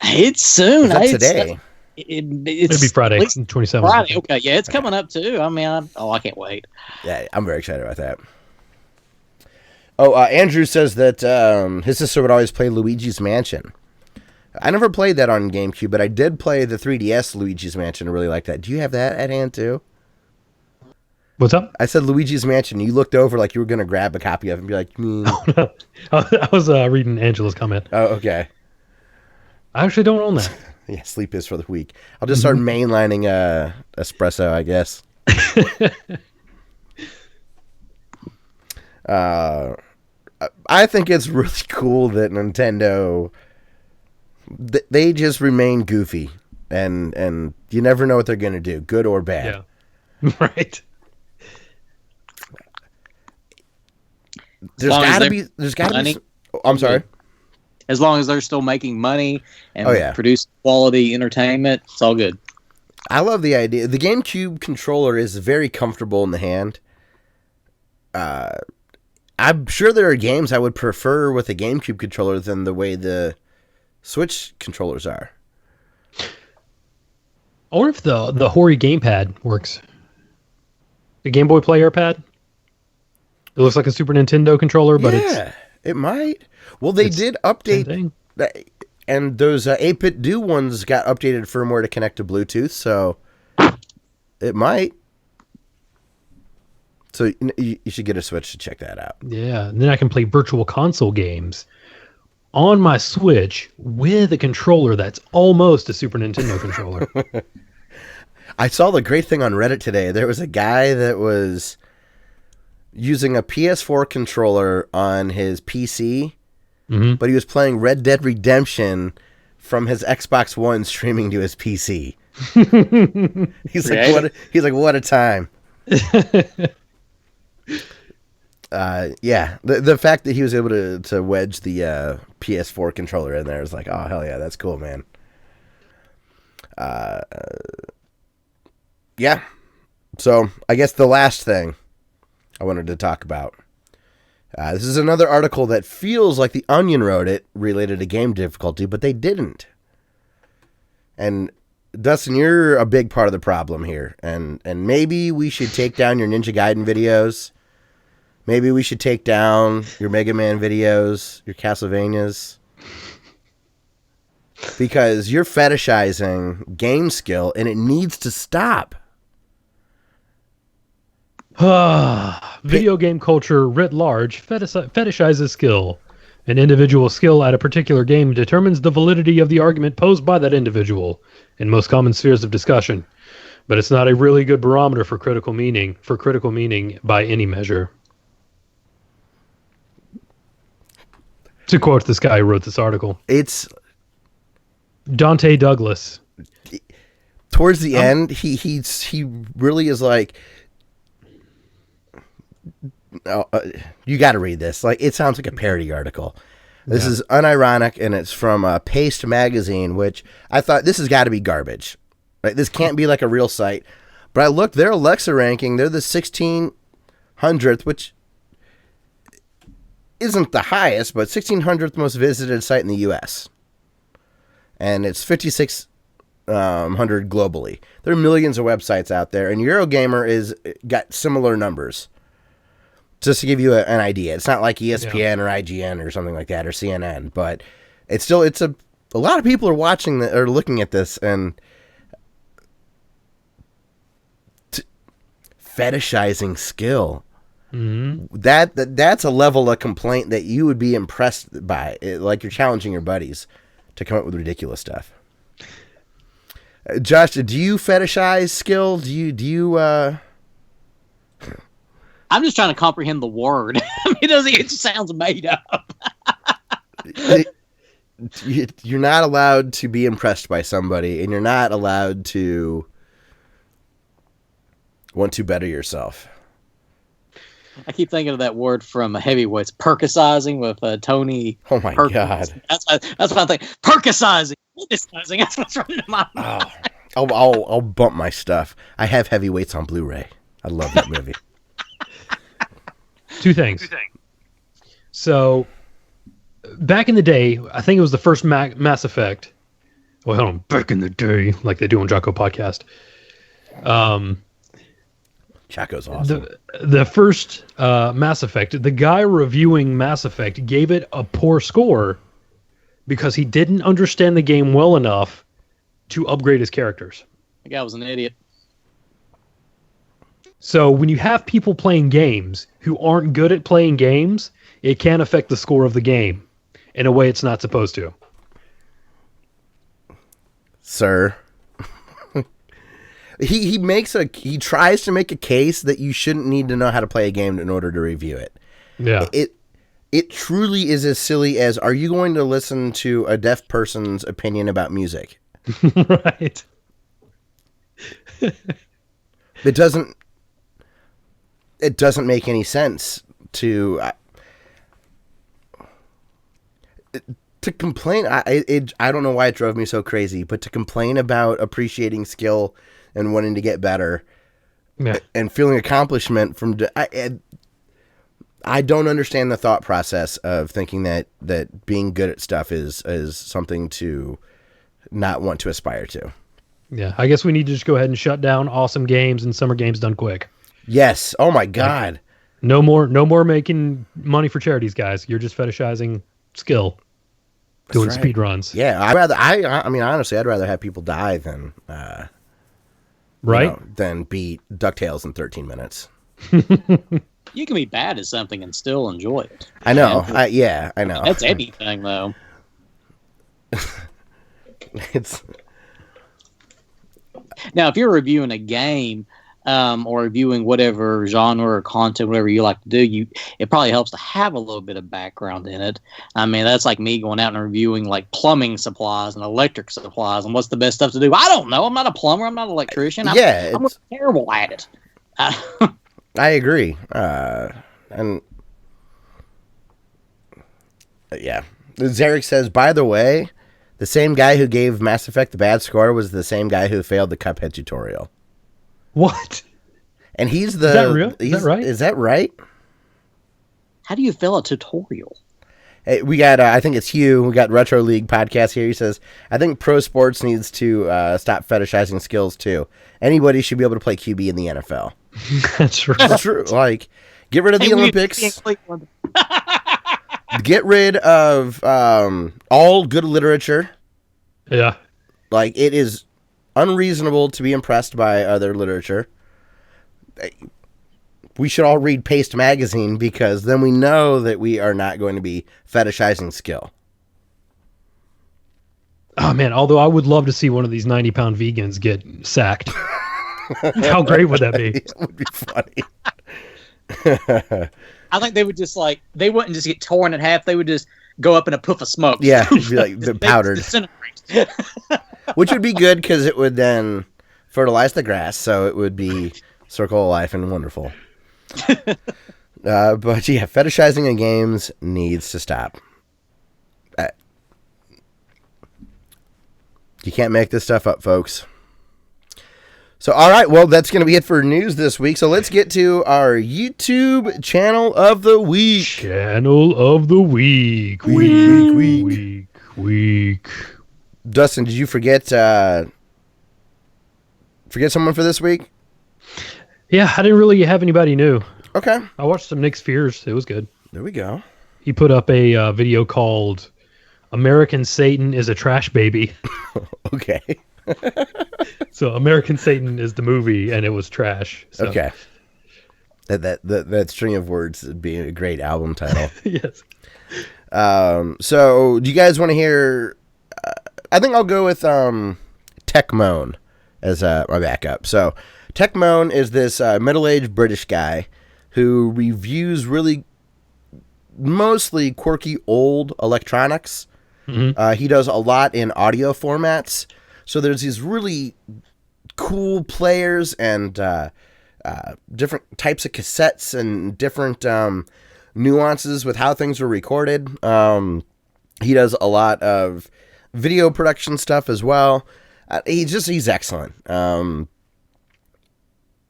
It's soon. Is that today? It'll be Friday, 27th. Friday. Okay, yeah, it's coming up too. I mean, I can't wait. Yeah, I'm very excited about that. Oh, Andrew says that his sister would always play Luigi's Mansion. I never played that on GameCube, but I did play the 3DS Luigi's Mansion and really like that. Do you have that at hand too? What's up? I said Luigi's Mansion. You looked over like you were going to grab a copy of it and be like, Oh, no. I was reading Angela's comment. Oh, okay. I actually don't own that. Yeah, sleep is for the week. I'll just start mainlining espresso, I guess. I think it's really cool that Nintendo, they just remain goofy, and you never know what they're going to do, good or bad. Yeah. Right. There's got to be. I'm sorry. As long as they're still making money and produce quality entertainment, it's all good. I love the idea. The GameCube controller is very comfortable in the hand. I'm sure there are games I would prefer with a GameCube controller than the way the Switch controllers are. I wonder if the Hori gamepad works. The Game Boy Player pad? It looks like a Super Nintendo controller, but it might. Well, they did update, and those 8-bit Do ones got updated firmware to connect to Bluetooth, so it might. So you should get a Switch to check that out. Yeah, and then I can play Virtual Console games on my Switch with a controller that's almost a Super Nintendo controller. I saw the great thing on Reddit today. There was a guy that was using a PS4 controller on his PC, but he was playing Red Dead Redemption from his Xbox One streaming to his PC. He's like, what a time. Yeah, the fact that he was able to wedge the PS4 controller in there is like, oh, hell yeah, that's cool, man. Yeah. So I guess the last thing I wanted to talk about. This is another article that feels like The Onion wrote it related to game difficulty, but they didn't. And Dustin, you're a big part of the problem here. And maybe we should take down your Ninja Gaiden videos. Maybe we should take down your Mega Man videos, your Castlevanias. Because you're fetishizing game skill, and it needs to stop. Video game culture writ large fetishizes skill. An individual's skill at a particular game determines the validity of the argument posed by that individual in most common spheres of discussion. But it's not a really good barometer for critical meaning by any measure. To quote this guy who wrote this article. It's Dante Douglas. Towards the end, he really is like, you got to read this. Like, it sounds like a parody article. This is unironic, and it's from Paste Magazine, which I thought this has got to be garbage. Right? This can't be like a real site. But I looked, their Alexa ranking, they're the 1600th, which isn't the highest, but 1600th most visited site in the U.S. And it's 5600 globally. There are millions of websites out there, and Eurogamer is got similar numbers. Just to give you an idea, it's not like ESPN or IGN or something like that, or CNN, but it's still a lot of people are watching or looking at this and fetishizing skill. Mm-hmm. That's a level of complaint that you would be impressed by. Like, you're challenging your buddies to come up with ridiculous stuff. Josh, do you fetishize skill? Do you I'm just trying to comprehend the word. I mean, it just sounds made up. You're not allowed to be impressed by somebody, and you're not allowed to want to better yourself. I keep thinking of that word from Heavyweights, percusizing with Tony. Oh my God, that's what I think. Percusizing. fetishizing. That's what's running in my mind. I'll bump my stuff. I have Heavyweights on Blu-ray. I love that movie. Two things. So, back in the day, I think it was the first Mass Effect. Well, hold on. Back in the day, like they do on Jocko Podcast. Jocko's awesome. The first Mass Effect, the guy reviewing Mass Effect gave it a poor score because he didn't understand the game well enough to upgrade his characters. The guy was an idiot. So when you have people playing games who aren't good at playing games, it can affect the score of the game in a way it's not supposed to. Sir. He tries to make a case that you shouldn't need to know how to play a game in order to review it. Yeah. It truly is as silly as, are you going to listen to a deaf person's opinion about music? Right. It doesn't make any sense to complain. I don't know why it drove me so crazy, but to complain about appreciating skill and wanting to get better, and feeling accomplishment from I don't understand the thought process of thinking that being good at stuff is something to not want to aspire to. Yeah, I guess we need to just go ahead and shut down awesome games and summer games done quick. Yes. Oh my God. No more making money for charities, guys. You're just fetishizing skill, doing speed runs. Yeah, I mean, honestly, I'd rather have people die than right? Than beat DuckTales in 13 minutes. You can be bad at something and still enjoy it. I know. I know. That's anything, though. It's now, if you're reviewing a game or reviewing whatever genre or content, whatever you like to do, it probably helps to have a little bit of background in it. I mean, that's like me going out and reviewing like plumbing supplies and electric supplies and what's the best stuff to do. I don't know. I'm not a plumber. I'm not an electrician. I'm terrible at it. I agree. And yeah, Zarek says, by the way, the same guy who gave Mass Effect the bad score was the same guy who failed the Cuphead tutorial. What? And he's Is that real? Is that right? Is that right? How do you fail a tutorial? Hey, we got, I think it's Hugh. We got Retro League podcast here. He says, I think pro sports needs to stop fetishizing skills too. Anybody should be able to play QB in the NFL. That's right. That's true. Like, get rid of the Olympics. Get rid of all good literature. Yeah. Like, it is unreasonable to be impressed by other literature. We should all read Paste magazine because then we know that we are not going to be fetishizing skill. Oh, man. Although I would love to see one of these 90-pound vegans get sacked. How great would that be? It would be funny. I think they would just they wouldn't just get torn in half. They would just go up in a puff of smoke. Yeah, it'd be like the powdered. Disintegrate. Which would be good because it would then fertilize the grass, so it would be circle of life and wonderful. But yeah, fetishizing in games needs to stop. You can't make this stuff up, folks. So, all right, well, that's going to be it for news this week. So let's get to our YouTube channel of the week. Channel of the week. Week. Dustin, did you forget someone for this week? Yeah, I didn't really have anybody new. Okay. I watched some Nick Spears. It was good. There we go. He put up a video called American Satan is a Trash Baby. Okay. So American Satan is the movie, and it was trash. So. Okay. That string of words would be a great album title. Yes. So do you guys want to hear? I think I'll go with Tech Moan as my backup. So Tech Moan is this middle-aged British guy who reviews really mostly quirky old electronics. Mm-hmm. He does a lot in audio formats. So there's these really cool players and different types of cassettes and different nuances with how things were recorded. He does a lot of video production stuff as well. He's excellent.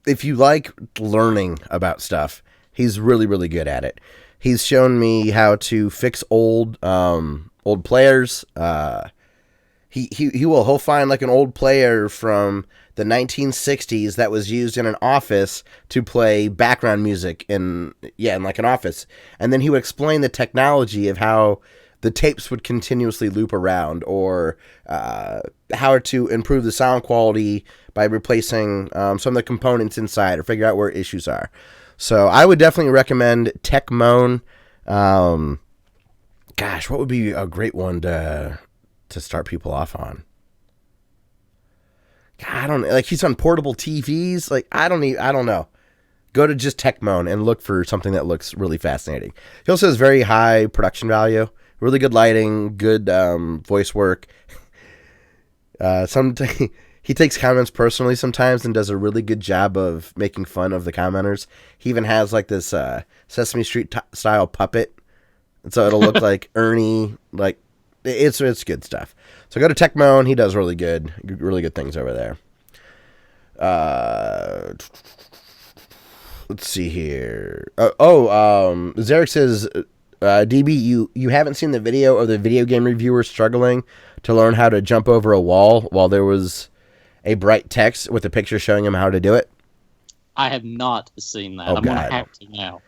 If you like learning about stuff, he's really, really good at it. He's shown me how to fix old players. He'll find like an old player from the 1960s that was used in an office to play background music in like an office. And then he would explain the technology of how the tapes would continuously loop around, or how to improve the sound quality by replacing some of the components inside, or figure out where issues are. So I would definitely recommend Techmoan. Gosh, what would be a great one to start people off on? God, I don't like. He's on portable TVs. Like I don't know. Go to just Techmoan and look for something that looks really fascinating. He also has very high production value, really good lighting, good voice work. He takes comments personally sometimes and does a really good job of making fun of the commenters. He even has like this Sesame Street style puppet, and so it'll look like Ernie. Like it's good stuff. So go to Techmoan. He does really good things over there. Let's see here. Zarek says, DB, you haven't seen the video of the video game reviewer struggling to learn how to jump over a wall while there was a bright text with a picture showing him how to do it? I have not seen that. Oh, I'm going to have to now.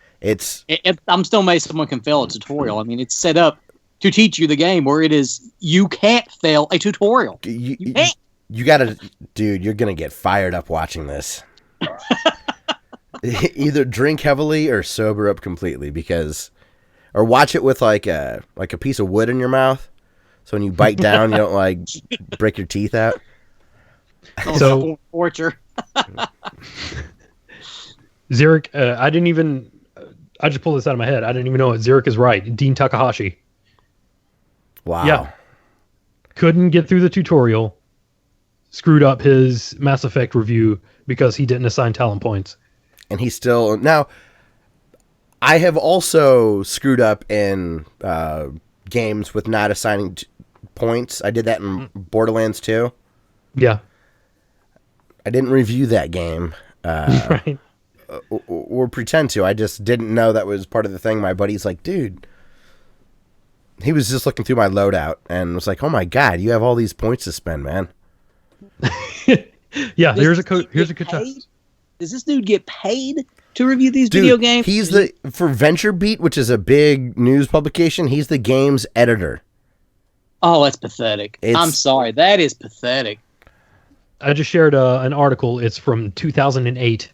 I'm still amazed someone can fail a tutorial. I mean, it's set up to teach you the game where it is, you can't fail a tutorial. You can't. You gotta, dude, you're going to get fired up watching this. Either drink heavily or sober up completely, or watch it with like a piece of wood in your mouth. So when you bite down, you don't like break your teeth out. So torture. Zarek, I just pulled this out of my head. I didn't even know it. Zarek is right. Dean Takahashi. Wow. Yeah. Couldn't get through the tutorial. Screwed up his Mass Effect review because he didn't assign talent points. And he's still... Now, I have also screwed up in games with not assigning points. I did that in Borderlands 2. Yeah. I didn't review that game. Right. Or pretend to. I just didn't know that was part of the thing. My buddy's like, dude... He was just looking through my loadout and was like, oh my God, you have all these points to spend, man. Yeah, here's a good test. Does this dude get paid to review these video games? He's for VentureBeat, which is a big news publication, he's the game's editor. Oh, that's pathetic. I'm sorry. That is pathetic. I just shared an article. It's from 2008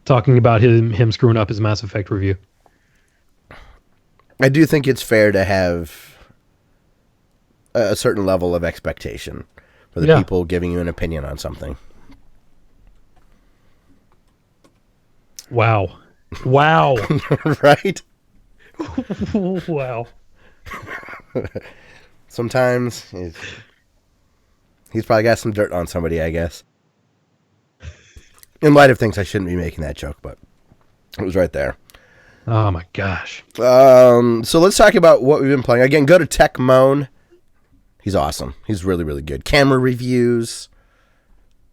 talking about him screwing up his Mass Effect review. I do think it's fair to have a certain level of expectation for the people giving you an opinion on something. Wow. Right? Wow. Sometimes he's probably got some dirt on somebody, I guess. In light of things, I shouldn't be making that joke, but it was right there. Oh my gosh. So let's talk about what we've been playing. Again, go to Techmoan. He's awesome. He's really, really good. Camera reviews.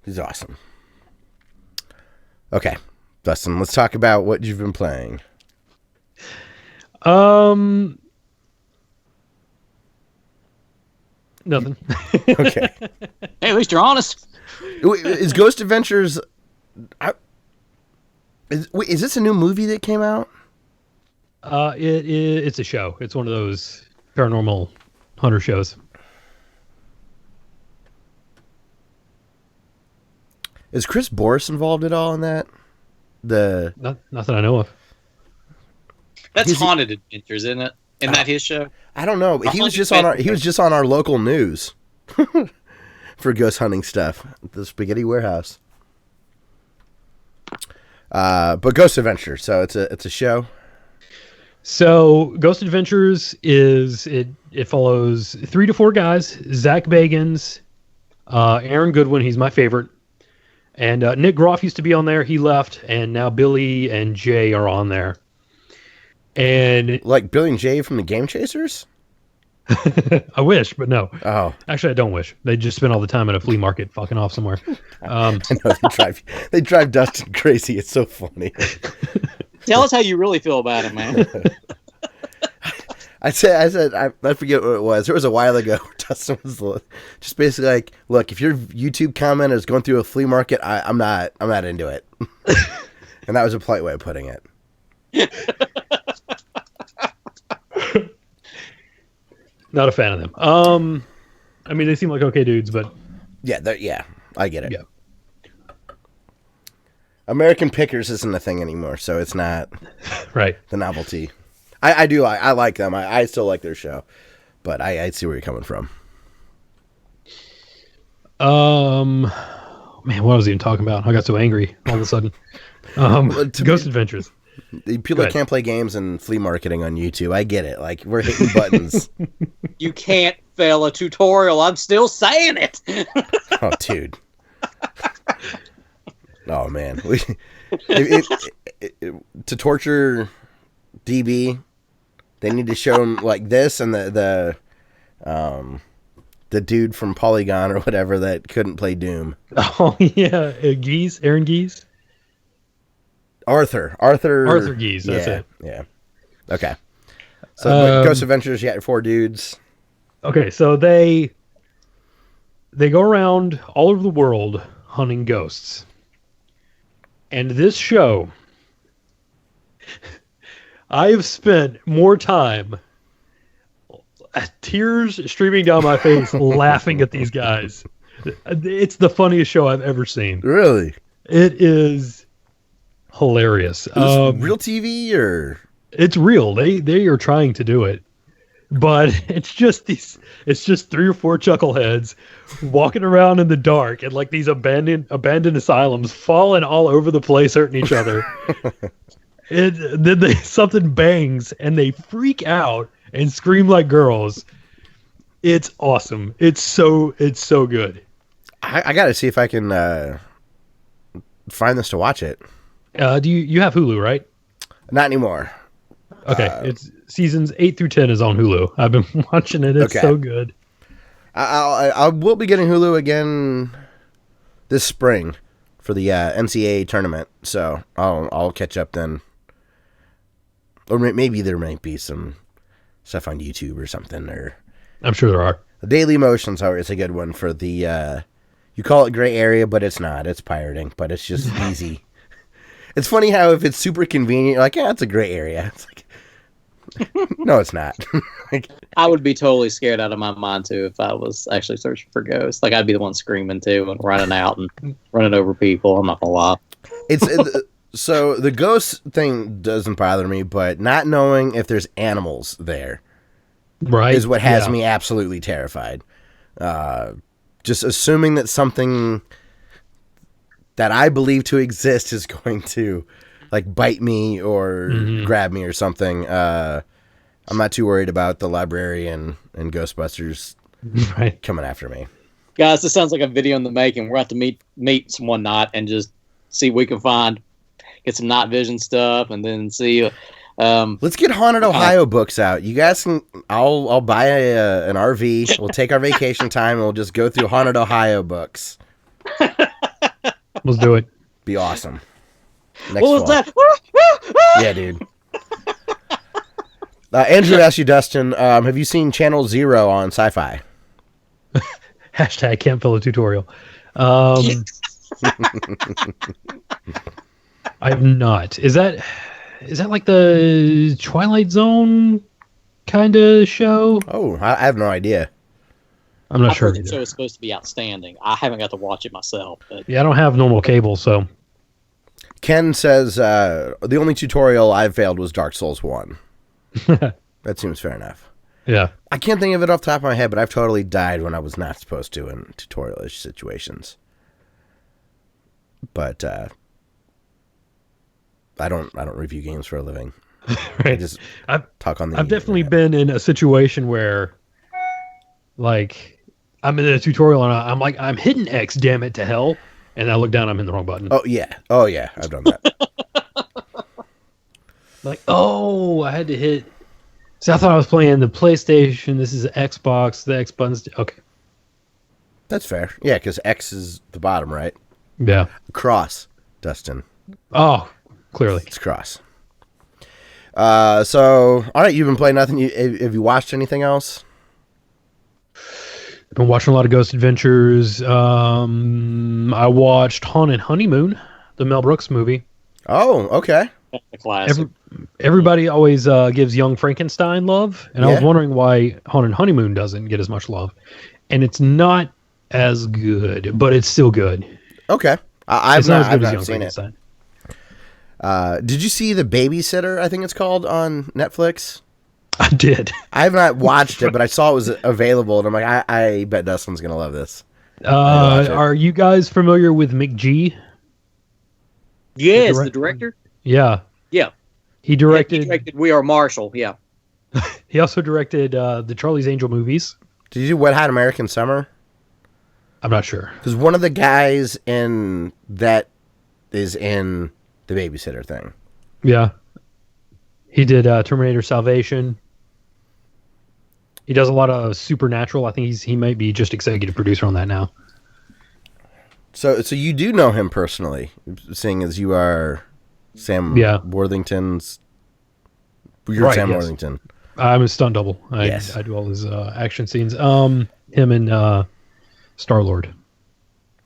He's awesome. Okay, Dustin, let's talk about what you've been playing. Nothing. Okay. Hey, at least you're honest. Is Ghost Adventures... Is this a new movie that came out? It's a show. It's one of those paranormal hunter shows. Is Chris Boris involved at all in that? Not that I know of. That's Haunted Adventures, isn't it? Isn't that his show? I don't know. He was just on our local news for ghost hunting stuff at the Spaghetti Warehouse. But Ghost Adventure, so it's a show. So Ghost Adventures it follows 3 to 4 guys: Zach Bagans, Aaron Goodwin, he's my favorite, and Nick Groff used to be on there. He left, and now Billy and Jay are on there. And like Billy and Jay from the Game Chasers? I wish, but no. Oh, Actually, I don't wish. They just spend all the time at a flea market fucking off somewhere. I know they drive Dustin crazy. It's so funny. Tell us how you really feel about it, man. I forget what it was. It was a while ago. Dustin was just basically like, "Look, if your YouTube comment is going through a flea market, I'm not into it." And that was a polite way of putting it. Not a fan of them. I mean, they seem like okay dudes, but yeah, I get it. Yeah. American Pickers isn't a thing anymore, so it's not right. the novelty. I like them. I still like their show, but I see where you're coming from. Man, what was I even talking about? I got so angry all of a sudden. Ghost Adventures. People that can't play games and flea marketing on YouTube, I get it. Like, we're hitting buttons. You can't fail a tutorial. I'm still saying it. Oh, dude. Oh, man. To torture DB, they need to show him like this and the dude from Polygon or whatever that couldn't play Doom. Oh, yeah. Aaron Geese? Arthur Geese, that's it. Yeah. Okay. So Ghost Adventures, you got 4 dudes. Okay, so they go around all over the world hunting ghosts. And this show, I have spent more time, tears streaming down my face, laughing at these guys. It's the funniest show I've ever seen. Really? It is hilarious. Is this real TV or? It's real. They are trying to do it, but it's just 3 or 4 chuckleheads walking around in the dark and like these abandoned asylums, falling all over the place, hurting each other. Then something bangs and they freak out and scream like girls. It's awesome. It's so good. I got to see if I can find this to watch it. Do you have Hulu, right? Not anymore. Okay, it's seasons 8 through 10 is on Hulu. I've been watching it. It's so good. I will be getting Hulu again this spring for the NCAA tournament, so I'll catch up then. Or maybe there might be some stuff on YouTube or something. Or I'm sure there are. The Daily Motions, however, is a good one for the. You call it gray area, but it's not. It's pirating, but it's just easy. It's funny how if it's super convenient, you're like, yeah, it's a gray area. It's like, no, it's not. Like, I would be totally scared out of my mind too if I was actually searching for ghosts. Like I'd be the one screaming too and running out and running over people. I'm not gonna lie. So the ghost thing doesn't bother me, but not knowing if there's animals there, right, is what has me absolutely terrified. Just assuming that something that I believe to exist is going to like bite me or grab me or something. I'm not too worried about the librarian and Ghostbusters coming after me. Guys, this sounds like a video in the making. We're going to have to meet one night and just see what we can get some night vision stuff and then see. Let's get Haunted Ohio books out. You guys can. I'll buy an RV. We'll take our vacation time and we'll just go through Haunted Ohio books. Let's do it. Be awesome. Next what was fall. That? Yeah, dude. Andrew asked you, Dustin, have you seen Channel Zero on Sci-Fi? Hashtag can't fill a tutorial. I have not. Is that like the Twilight Zone kind of show? Oh, I have no idea. I'm not sure. The show is supposed to be outstanding. I haven't got to watch it myself. But... Yeah, I don't have normal cable, so. Ken says the only tutorial I've failed was Dark Souls 1. That seems fair enough. Yeah. I can't think of it off the top of my head, but I've totally died when I was not supposed to in tutorial-ish situations. But I don't review games for a living. Right. I just talk on the I've definitely been in a situation where like I'm in a tutorial and I'm like, I'm hitting X, damn it to hell. And I look down, I'm in the wrong button. Oh yeah. I've done that. Like, oh, I had to hit So I thought I was playing the PlayStation. This is Xbox. The X buttons. Okay. That's fair. Yeah, because X is the bottom, right? Yeah. Cross, Dustin. Oh, clearly. It's cross. So, all right, you've been playing nothing. Have you watched anything else? I've been watching a lot of Ghost Adventures. I watched Haunted Honeymoon, the Mel Brooks movie. Oh, okay. A classic. Everybody always gives Young Frankenstein love, and I was wondering why Haunted Honeymoon doesn't get as much love. And it's not as good, but it's still good. Okay. I've not as good not as seen it. Did you see The Babysitter, I think it's called, on Netflix? I did. I have not watched it, but I saw it was available, and I'm like, I bet Dustin's going to love this. Are you guys familiar with McG? Yes, the director? Yeah. Yeah. He directed We Are Marshall, yeah. He also directed the Charlie's Angel movies. Did you do Wet Hot American Summer? I'm not sure. Because one of the guys in that is in The Babysitter thing. Yeah. He did Terminator Salvation. He does a lot of Supernatural. I think he might be just executive producer on that now. So you do know him personally, seeing as you are Sam Worthington's... You're right, Sam yes. Worthington. I'm a stunt double. I do all his action scenes. Him and Star-Lord.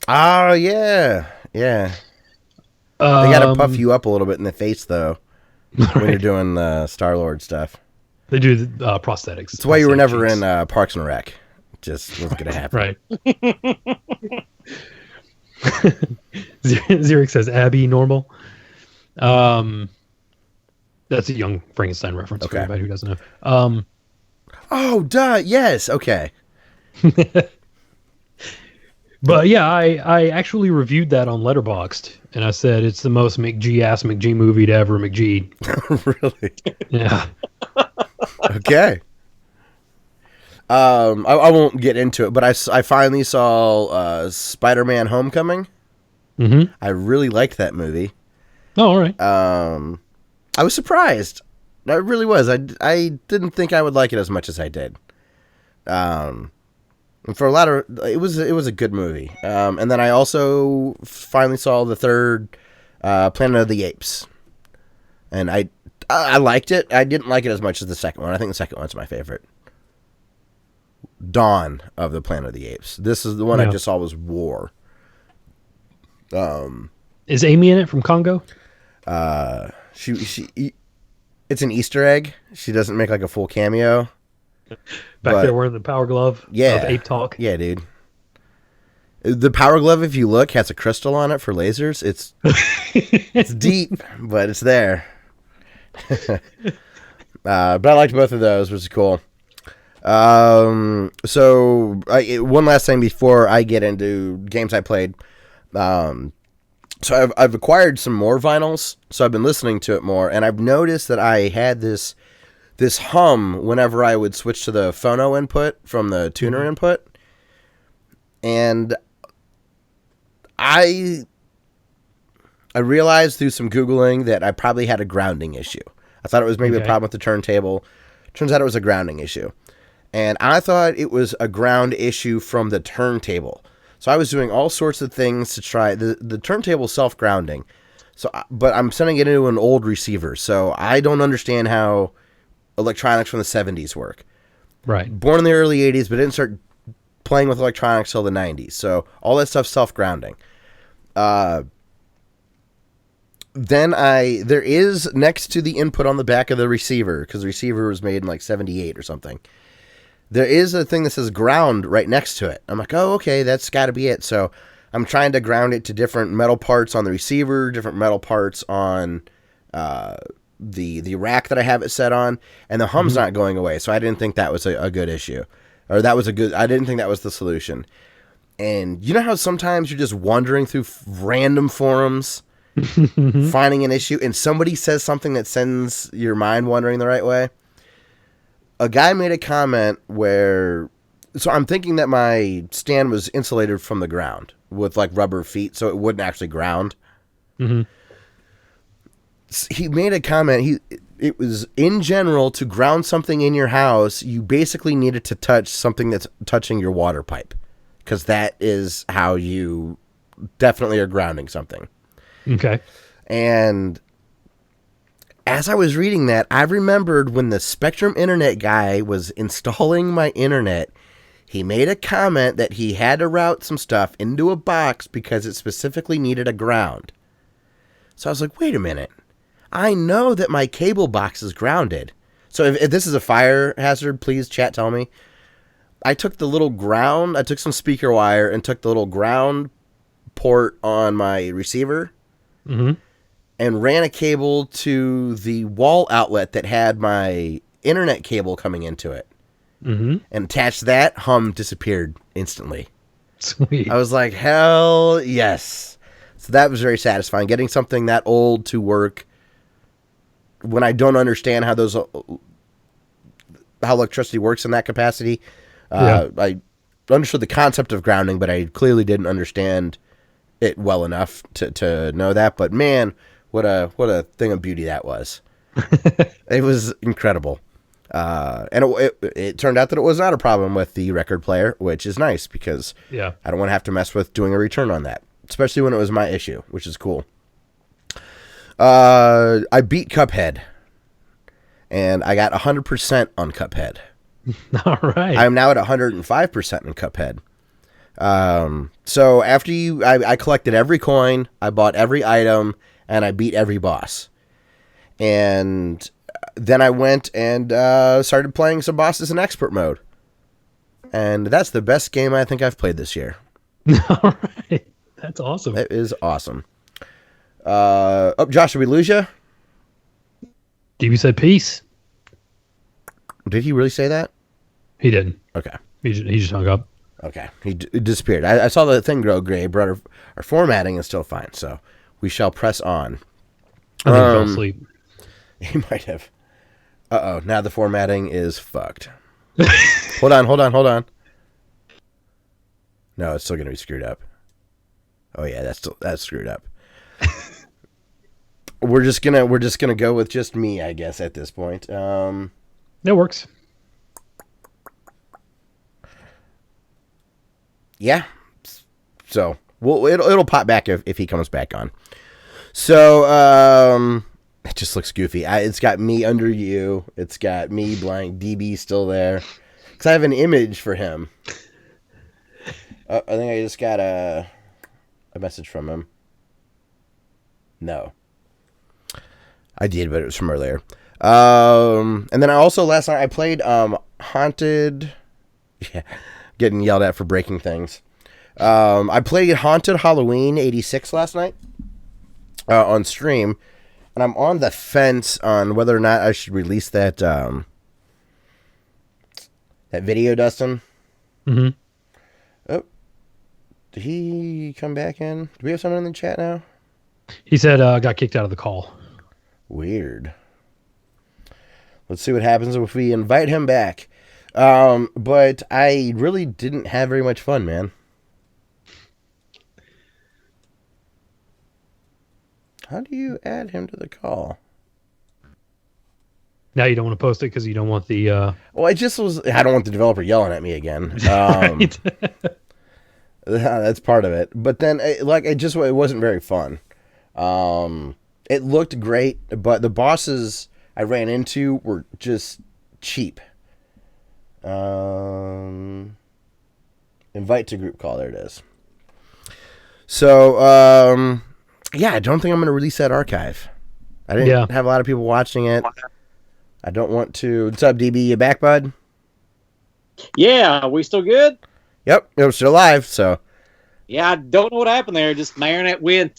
Oh, yeah. Yeah. They got to puff you up a little bit in the face, though, when you're doing the Star-Lord stuff. They do the prosthetics. That's why you were never in Parks and Rec. Just wasn't going to happen. Right. Xeric says Abby normal. That's a Young Frankenstein reference for anybody who doesn't know. Oh, duh. Yes. Okay. But yeah, I actually reviewed that on Letterboxd, and I said it's the most McG-ass McG movie to ever McG. Really? Yeah. Okay. I won't get into it, but I finally saw Spider-Man: Homecoming. Mm-hmm. I really liked that movie. Oh, all right. I was surprised. I really was. I didn't think I would like it as much as I did. And for a lot of it was a good movie. And then I also finally saw the third Planet of the Apes, and I liked it. I didn't like it as much as the second one. I think the second one's my favorite. Dawn of the Planet of the Apes. This is the one I just saw was War. Is Amy in it from Congo? She it's an Easter egg. She doesn't make like a full cameo. Back there wearing the power glove of Ape Talk. Yeah, dude. The power glove, if you look, has a crystal on it for lasers. It's it's deep, but it's there. But I liked both of those, which is cool. So one last thing before I get into games I played. So I've acquired some more vinyls, so I've been listening to it more, and I've noticed that I had this hum whenever I would switch to the phono input from the tuner input, and I realized through some Googling that I probably had a grounding issue. I thought it was maybe a problem with the turntable. Turns out it was a grounding issue, and I thought it was a ground issue from the turntable. So I was doing all sorts of things to try the turntable self-grounding. So, but I'm sending it into an old receiver, so I don't understand how electronics from the 70s work. Right. Born in the early 80s, but didn't start playing with electronics till the 90s. So all that stuff's self-grounding. Then there is next to the input on the back of the receiver, because the receiver was made in like 78 or something. There is a thing that says ground right next to it. I'm like, oh, okay, that's got to be it. So I'm trying to ground it to different metal parts on the receiver, different metal parts on the rack that I have it set on, and the hum's not going away. So I didn't think that was a good issue, or I didn't think that was the solution. And you know how sometimes you're just wandering through random forums, finding an issue, and somebody says something that sends your mind wandering the right way? A guy made a comment where... So I'm thinking that my stand was insulated from the ground with like rubber feet, so it wouldn't actually ground. Mm-hmm. He made a comment. it was in general to ground something in your house, you basically needed to touch something that's touching your water pipe, because that is how you definitely are grounding something. Okay. And as I was reading that, I remembered when the Spectrum Internet guy was installing my internet, he made a comment that he had to route some stuff into a box because it specifically needed a ground. So I was like, wait a minute. I know that my cable box is grounded. So if this is a fire hazard, please chat tell me. I took the little ground, I took some speaker wire and took the little ground port on my receiver and ran a cable to the wall outlet that had my internet cable coming into it. And attached that, disappeared instantly. Sweet. I was like, hell yes. So that was very satisfying. Getting something that old to work when I don't understand how electricity works in that capacity. I understood the concept of grounding, but I clearly didn't understand it well enough to know that. But man, what a thing of beauty that was. It was incredible. And it turned out that it was not a problem with the record player, which is nice because I don't want to have to mess with doing a return on that, especially when it was my issue, which is cool. I beat Cuphead, and I got 100% on Cuphead. All right. I'm now at 105% in Cuphead. So after I collected every coin, I bought every item, and I beat every boss. And then I went and started playing some bosses in expert mode. And that's the best game I think I've played this year. All right. That's awesome. It is awesome. Josh, did we lose you? DB said peace. Did he really say that? He didn't. Okay. He just hung up. Okay. He disappeared. I saw the thing grow gray, but our formatting is still fine, so we shall press on. I think he fell asleep. He might have. Uh-oh. Now the formatting is fucked. Hold on. No, it's still going to be screwed up. Oh, yeah, that's screwed up. We're just gonna go with just me, I guess, at this point. That works. Yeah. So it'll pop back if he comes back on. So it just looks goofy. It's got me under you. It's got me blank. DB still there because I have an image for him. I think I just got a message from him. No. I did, but it was from earlier. And then I also, last night, I played Haunted... Yeah, getting yelled at for breaking things. I played Haunted Halloween 86 last night on stream, and I'm on the fence on whether or not I should release that that video, Dustin. Mm-hmm. Oh, did he come back in? Do we have someone in the chat now? He said got kicked out of the call. Weird. Let's see what happens if we invite him back. But I really didn't have very much fun, man. How do you add him to the call? Now you don't want to post it because you don't want the... Well, I don't want the developer yelling at me again. Right. That's part of it. But then, it wasn't very fun. It looked great, but the bosses I ran into were just cheap. Invite to group call. There it is. So, I don't think I'm going to release that archive. I didn't have a lot of people watching it. I don't want to. What's up, DB? You back, bud? Yeah, are we still good? Yep, we're still live, so. Yeah, I don't know what happened there. Just Marinette went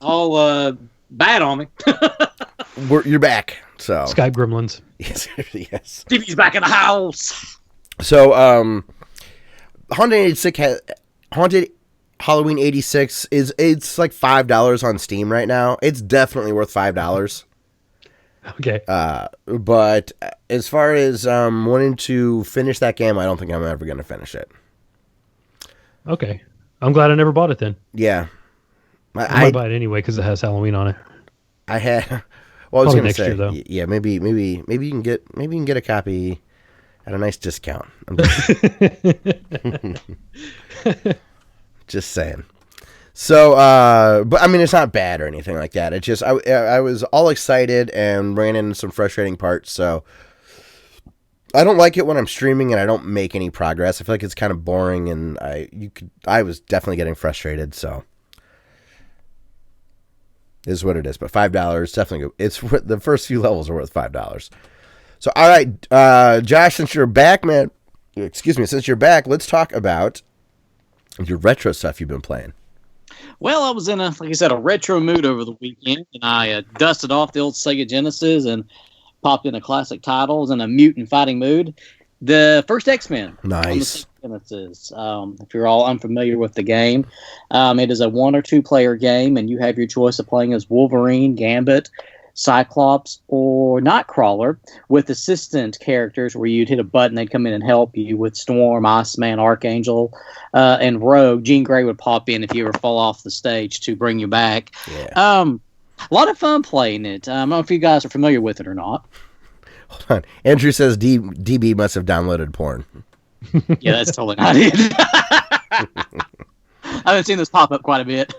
all bad on me. You're back, so. Skype gremlins. Yes. DB's back in the house. So, Haunted Halloween 86 it's like $5 on Steam right now. It's definitely worth $5. Okay. But as far as wanting to finish that game, I don't think I'm ever going to finish it. Okay. I'm glad I never bought it then. Yeah. I might buy it anyway because it has Halloween on it. Well, I was Probably gonna next say, year, though. yeah, maybe you can get a copy at a nice discount. I'm just saying. So, but I mean, it's not bad or anything like that. It's just I was all excited and ran into some frustrating parts. So, I don't like it when I'm streaming and I don't make any progress. I feel like it's kind of boring, and I was definitely getting frustrated. So, it is what it is. But $5 definitely. It's the first few levels are worth $5. So, all right, Josh, since you're back, man. Excuse me. Since you're back, let's talk about your retro stuff you've been playing. Well, I was in like I said, a retro mood over the weekend, and I dusted off the old Sega Genesis popped in a classic titles in a mutant fighting mood. The first X-Men. Nice. On the Genesis. If you're all unfamiliar with the game, it is a 1 or 2 player game, and you have your choice of playing as Wolverine, Gambit, Cyclops, or Nightcrawler, with assistant characters where you'd hit a button, they'd come in and help you with Storm, Iceman, Archangel, and Rogue. Jean Grey would pop in if you ever fall off the stage to bring you back. Yeah. A lot of fun playing it. I don't know if you guys are familiar with it or not. Hold on. Andrew says DB must have downloaded porn. Yeah, that's totally not it. I haven't seen this pop up quite a bit.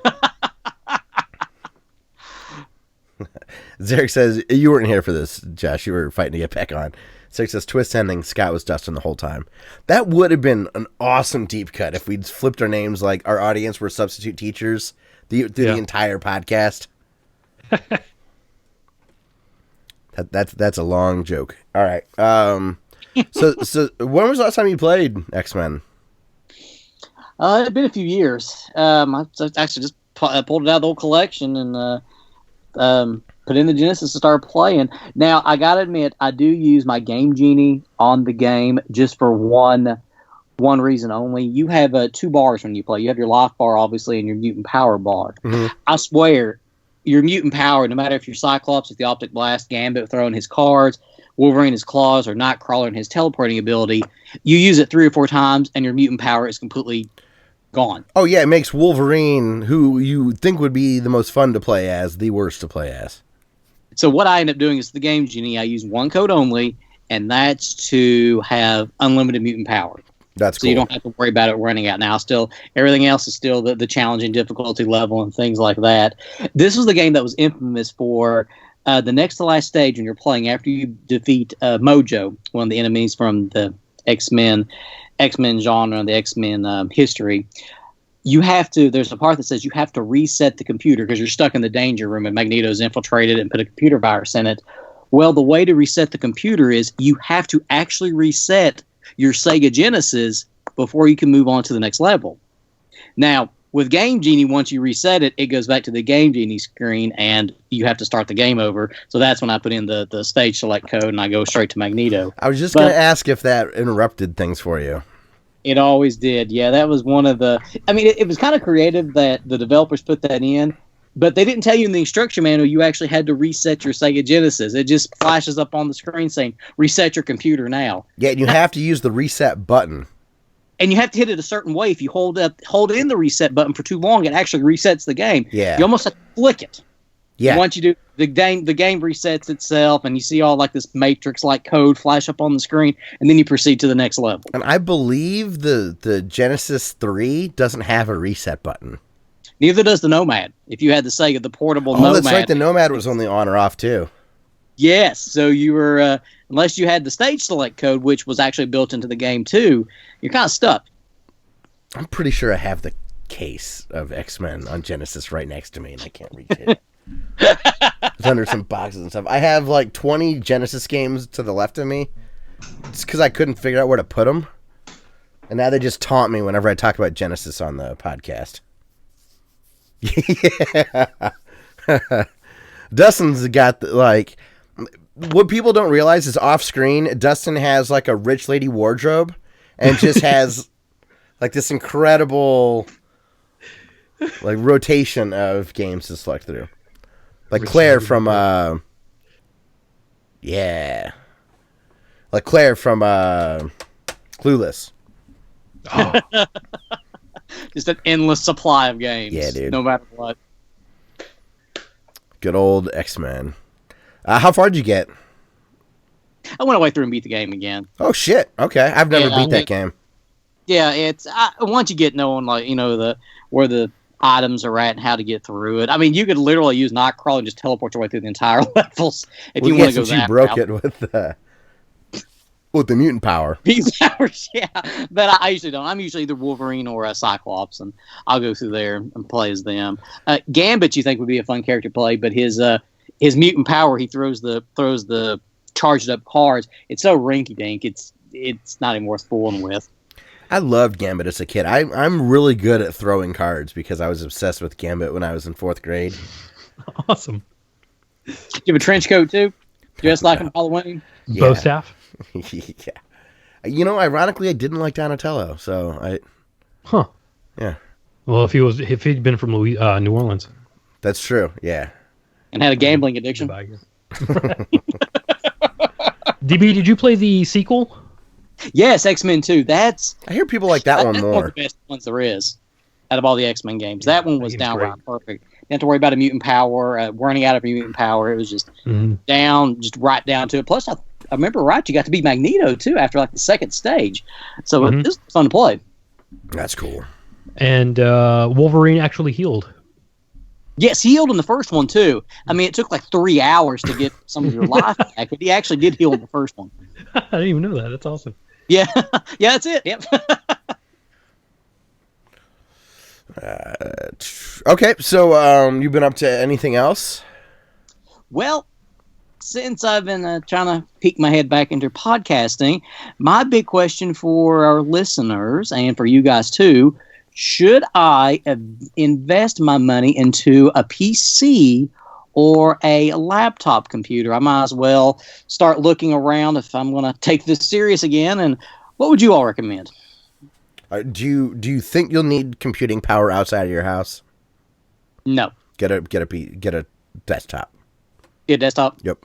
Zarek says, you weren't here for this, Josh. You were fighting to get back on. Zarek says, twist ending, Scott was Dustin the whole time. That would have been an awesome deep cut if we'd flipped our names like our audience were substitute teachers through the entire podcast. That's a long joke. All right. So when was the last time you played X-Men? It's been a few years. I actually just pulled it out of the old collection and put in the Genesis to start playing. Now, I gotta admit, I do use my Game Genie on the game just for one reason only. You have 2 bars when you play. You have your life bar, obviously, and your mutant power bar. Mm-hmm. I swear, your mutant power, no matter if you're Cyclops with the Optic Blast, Gambit throwing his cards, Wolverine his claws, or Nightcrawler and his teleporting ability, you use it 3 or 4 times, and your mutant power is completely gone. Oh, yeah, it makes Wolverine, who you think would be the most fun to play as, the worst to play as. So what I end up doing is the Game Genie, I use one code only, and that's to have unlimited mutant power. That's so cool. You don't have to worry about it running out. Now, still, everything else is still the challenging difficulty level and things like that. This was the game that was infamous for the next to last stage when you're playing after you defeat Mojo, one of the enemies from the X-Men genre and the X-Men history. You have to, there's a part that says you have to reset the computer because you're stuck in the danger room and Magneto's infiltrated and put a computer virus in it. Well, the way to reset the computer is you have to actually reset your Sega Genesis before you can move on to the next level. Now, with Game Genie, once you reset it, it goes back to the Game Genie screen and you have to start the game over. So that's when I put in the stage select code and I go straight to Magneto. I was just going to ask if that interrupted things for you. It always did. Yeah, that was one of the... I mean, it was kind of creative that the developers put that in, but they didn't tell you in the instruction manual you actually had to reset your Sega Genesis. It just flashes up on the screen saying, reset your computer now. Yeah, and you have to use the reset button. And you have to hit it a certain way. If you hold in the reset button for too long, it actually resets the game. Yeah. You almost have to flick it. Yeah. Once you do, the game resets itself, and you see all like this matrix-like code flash up on the screen, and then you proceed to the next level. And I believe the Genesis 3 doesn't have a reset button. Neither does the Nomad. If you had the Sega, the portable Nomad. Oh, that's right. The Nomad was only on or off, too. Yes. So you were, unless you had the stage select code, which was actually built into the game, too, you're kind of stuck. I'm pretty sure I have the case of X-Men on Genesis right next to me, and I can't reach it. It's under some boxes and stuff. I have like 20 Genesis games to the left of me. It's because I couldn't figure out where to put them. And now they just taunt me whenever I talk about Genesis on the podcast. Yeah. Dustin's got, what people don't realize is off screen, Dustin has like a rich lady wardrobe and just has like this incredible rotation of games to select through. Like Claire from, Like Claire from, Clueless. Oh. Just an endless supply of games. Yeah, dude. No matter what. Good old X-Men. How far did you get? I went away through and beat the game again. Oh shit! Okay, I've never beat that game. Yeah, it's once you get knowing where the items are at and how to get through it. I mean, you could literally use Nightcrawler and just teleport your way through the entire levels if you want to go that you broke it with the mutant power. These hours, yeah. But I usually don't. I'm usually either Wolverine or a Cyclops, and I'll go through there and play as them. Gambit, you think would be a fun character to play, but his mutant power, he throws the charged up cards. It's so rinky dink. It's not even worth fooling with. I loved Gambit as a kid. I'm really good at throwing cards because I was obsessed with Gambit when I was in 4th grade. Awesome. You have a trench coat too, dressed like him Halloween. Yeah. Bow staff. Yeah. Ironically, I didn't like Donatello, so Huh. Yeah. Well, if he'd been from New Orleans, That's true. Yeah. And had a gambling addiction. DB, did you play the sequel? Yes, X-Men 2. I hear people like that one more. One of the best ones there is out of all the X-Men games. That one was downright perfect. You didn't have to worry about a mutant power, running out of a mutant power. It was just right down to it. Plus, I remember right, you got to be Magneto too after like the second stage. So it was fun to play. That's cool. And Wolverine actually healed. Yes, he healed in the first one too. I mean, it took like 3 hours to get some of your life back, but he actually did heal in the first one. I didn't even know that. That's awesome. Yeah, yeah, that's it. Yep. Okay, so you've been up to anything else? Well, since I've been trying to peek my head back into podcasting, my big question for our listeners and for you guys too, should I invest my money into a PC or a laptop computer? I might as well start looking around if I'm going to take this serious again. And what would you all recommend? Do you think you'll need computing power outside of your house? No. Get a desktop. Get a desktop? Yep.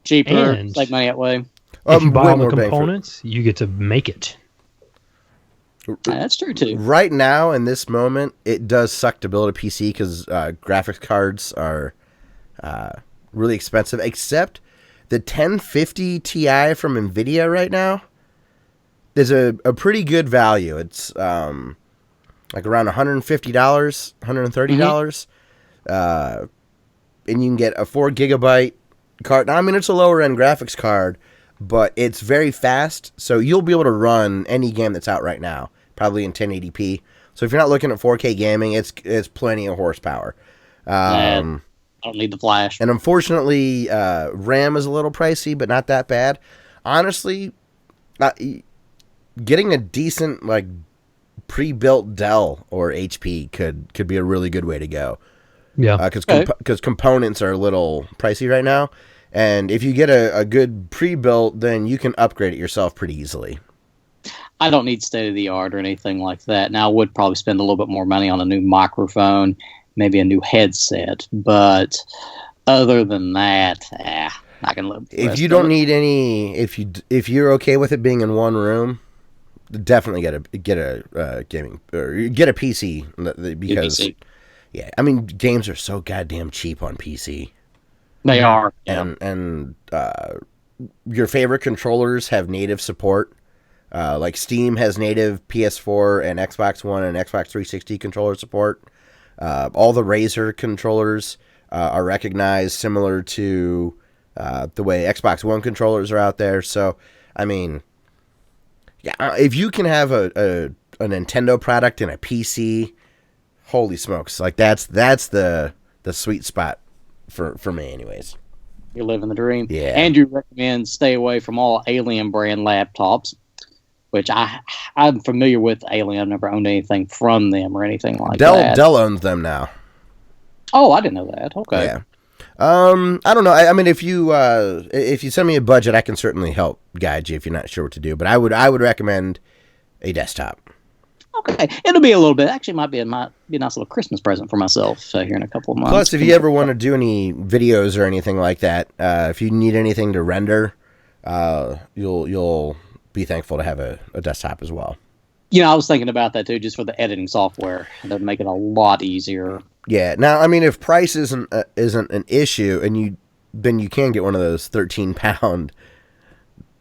Cheaper, And save money that way. If you buy way all the more bang for- components, you get to make it. That's true too. Right now, in this moment, it does suck to build a PC because graphics cards are really expensive. Except the 1050 Ti from NVIDIA right now is a pretty good value. It's like around $150, $130. And you can get a 4 gigabyte card. Now, I mean, it's a lower end graphics card, but it's very fast, so you'll be able to run any game that's out right now, probably in 1080p. So if you're not looking at 4K gaming, it's plenty of horsepower. I don't need the flash. And unfortunately, RAM is a little pricey, but not that bad. Honestly, getting a decent like pre-built Dell or HP could be a really good way to go. Yeah, because components are a little pricey right now. And if you get a good pre-built, then you can upgrade it yourself pretty easily. I don't need state-of-the-art or anything like that. Now, I would probably spend a little bit more money on a new microphone, maybe a new headset. But other than that, I can live. If you don't need any, if you're okay with it being in one room, definitely get a gaming or get a PC because yeah, I mean games are so goddamn cheap on PC. They are. And your favorite controllers have native support. Like Steam has native PS4 and Xbox One and Xbox 360 controller support. All the Razer controllers are recognized similar to the way Xbox One controllers are out there. So, I mean, yeah, if you can have a Nintendo product and a PC, holy smokes. Like, that's the sweet spot. For me, anyways. You're living the dream. Yeah. Andrew recommends stay away from all Alien brand laptops, which I'm familiar with Alien. I've never owned anything from them or anything like that. Dell owns them now. Oh, I didn't know that. Okay. Yeah. I don't know. I mean, if you send me a budget, I can certainly help guide you if you're not sure what to do. But I would recommend a desktop. Okay, it'll be a little bit. Actually, might be a nice little Christmas present for myself here in a couple of months. Plus, if you ever want to do any videos or anything like that, if you need anything to render, you'll be thankful to have a desktop as well. You know, I was thinking about that too, just for the editing software. That'd make it a lot easier. Yeah. Now, I mean, if price isn't an issue, and then you can get one of those 13-pound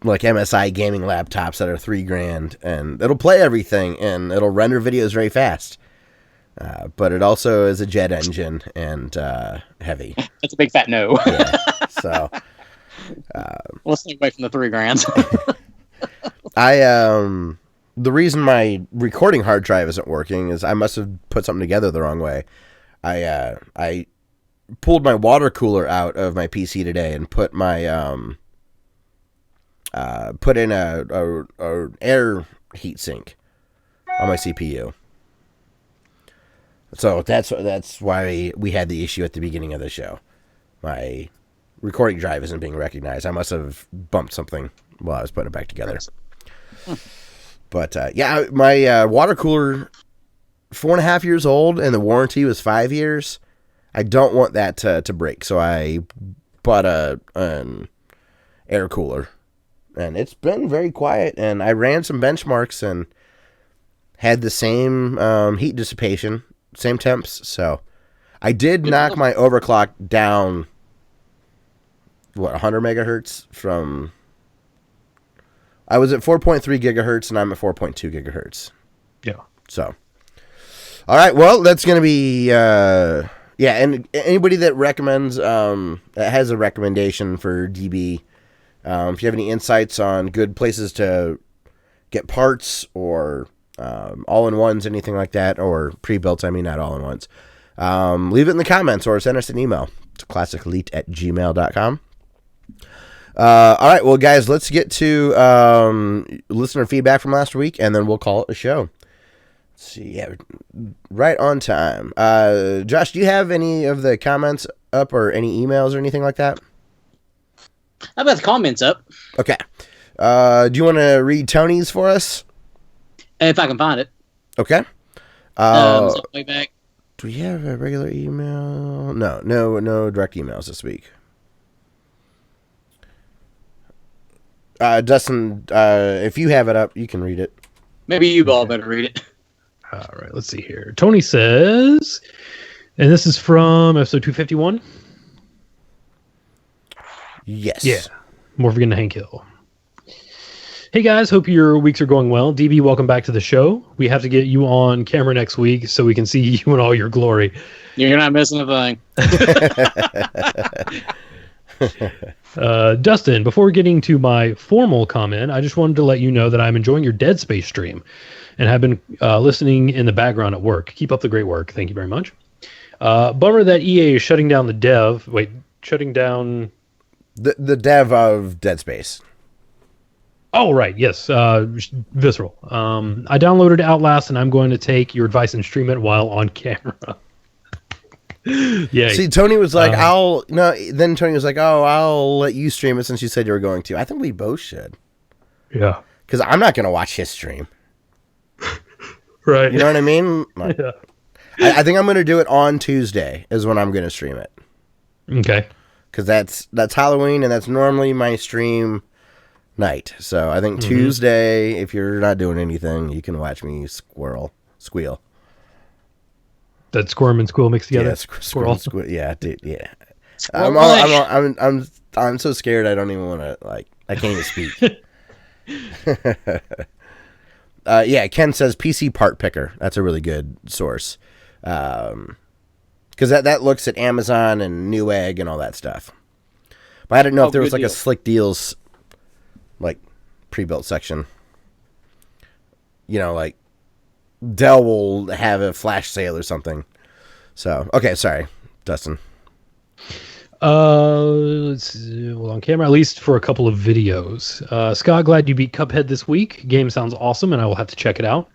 like MSI gaming laptops that are $3,000, and it'll play everything and it'll render videos very fast. But it also is a jet engine and heavy. That's a big fat no. Yeah. So let's stay away from the $3,000. The reason my recording hard drive isn't working is I must have put something together the wrong way. I pulled my water cooler out of my PC today and put my put in a air heat sink on my CPU. So that's why we had the issue at the beginning of the show. My recording drive isn't being recognized. I must have bumped something while I was putting it back together. But yeah, my water cooler, 4.5 years old, and the warranty was 5 years. I don't want that to break, so I bought an air cooler, and it's been very quiet. And I ran some benchmarks and had the same heat dissipation, same temps. So I did knock my overclock down. 100 megahertz from. I was at 4.3 gigahertz, and I'm at 4.2 gigahertz. Yeah. So, all right. Well, that's going to be, yeah. And anybody that recommends, that has a recommendation for DB, if you have any insights on good places to get parts or all-in-ones, anything like that, or pre-built, I mean, not all-in-ones, leave it in the comments or send us an email. It's classicelite@gmail.com. All right, well, guys, let's get to listener feedback from last week, and then we'll call it a show. Let's see, yeah, right on time. Josh, do you have any of the comments up or any emails or anything like that? How about the comments up? Okay. Do you want to read Tony's for us? If I can find it. Okay. So way back. Do we have a regular email? No direct emails this week. Dustin, if you have it up, you can read it. Maybe you all better read it. All right, let's see here. Tony says, and this is from episode 251. Yes. Yeah. Morphin to Hank Hill. Hey guys, hope your weeks are going well. DB, welcome back to the show. We have to get you on camera next week so we can see you in all your glory. You're not missing a thing. Dustin, before getting to my formal comment, I just wanted to let you know that I'm enjoying your Dead Space stream and have been listening in the background at work. Keep up the great work. Thank you very much. Bummer that EA is shutting down shutting down... The dev of Dead Space. Oh, right. Yes. Visceral. I downloaded Outlast, and I'm going to take your advice and stream it while on camera. Yeah. See, Tony was like, then Tony was like, I'll let you stream it since you said you were going to. I think we both should. Yeah. Because I'm not going to watch his stream. Right. You know what I mean? Yeah. I think I'm going to do it on Tuesday is when I'm going to stream it. Okay. Because that's Halloween, and that's normally my stream night. So I think Tuesday, if you're not doing anything, you can watch me squeal. That squirm and squeal mixed together. Yeah, squirrel. Yeah, dude. Yeah. Squirrel. I'm so scared. I don't even want to I can't even speak. Yeah, Ken says PC part picker. That's a really good source. Because that looks at Amazon and Newegg and all that stuff. But I didn't know if there was a Slick Deals pre-built section. Dell will have a flash sale or something. So, okay, sorry, Dustin. Let's see, well, on camera, at least for a couple of videos. Scott, glad you beat Cuphead this week. Game sounds awesome, and I will have to check it out.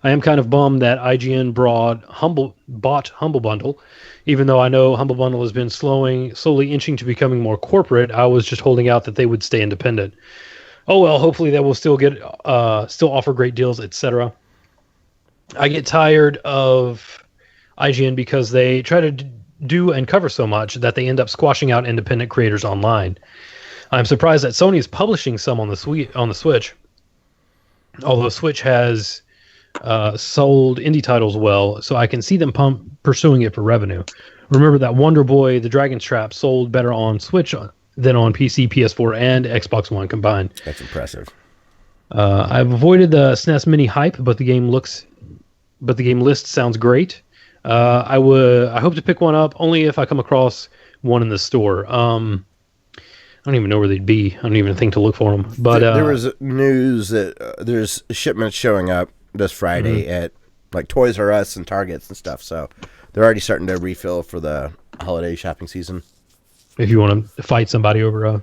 I am kind of bummed that IGN bought Humble Bundle. Even though I know Humble Bundle has been slowly inching to becoming more corporate, I was just holding out that they would stay independent. Oh well, hopefully they will still offer great deals, etc. I get tired of IGN because they try to do and cover so much that they end up squashing out independent creators online. I'm surprised that Sony is publishing some on the Switch, although Switch has sold indie titles well, so I can see them pursuing it for revenue. Remember that Wonder Boy, the Dragon's Trap, sold better on Switch than on PC, PS4, and Xbox One combined. That's impressive. I've avoided the SNES Mini hype, but the game list sounds great. I hope to pick one up only if I come across one in the store. I don't even know where they'd be. I don't even think to look for them. But there was news that there's shipments showing up this Friday at like Toys R Us and Targets and stuff. So they're already starting to refill for the holiday shopping season. If you want to fight somebody over a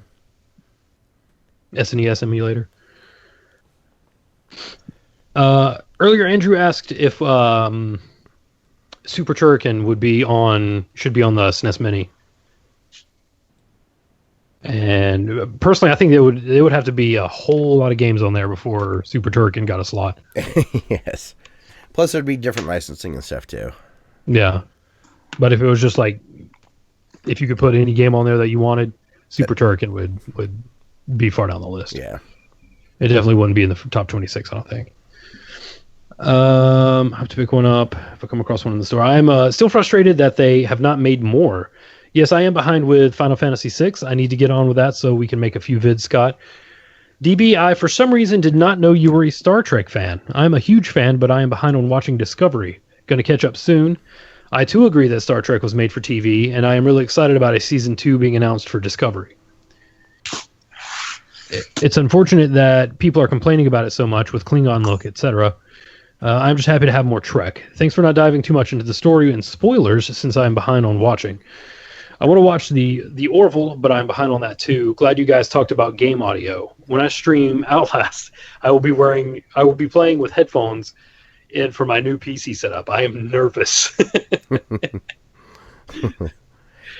SNES emulator. Earlier, Andrew asked if Super Turrican should be on the SNES Mini. And personally, I think there would have to be a whole lot of games on there before Super Turrican got a slot. Yes. Plus, there'd be different licensing and stuff too. Yeah, but if it was just like, if you could put any game on there that you wanted, Super Turrican would be far down the list. Yeah, it definitely wouldn't be in the top 26. I don't think. I have to pick one up if I come across one in the store. I'm still frustrated that they have not made more. Yes, I am behind with Final Fantasy VI. I need to get on with that so we can make a few vids, Scott. DB, I for some reason did not know you were a Star Trek fan. I'm a huge fan, but I am behind on watching Discovery. Going to catch up soon. I too agree that Star Trek was made for TV, and I am really excited about a season 2 being announced for Discovery. It's unfortunate that people are complaining about it so much with Klingon look, etc. I'm just happy to have more Trek. Thanks for not diving too much into the story and spoilers since I'm behind on watching. I want to watch the Orville, but I'm behind on that too. Glad you guys talked about game audio. When I stream Outlast, I will be playing with headphones in for my new PC setup. I am nervous.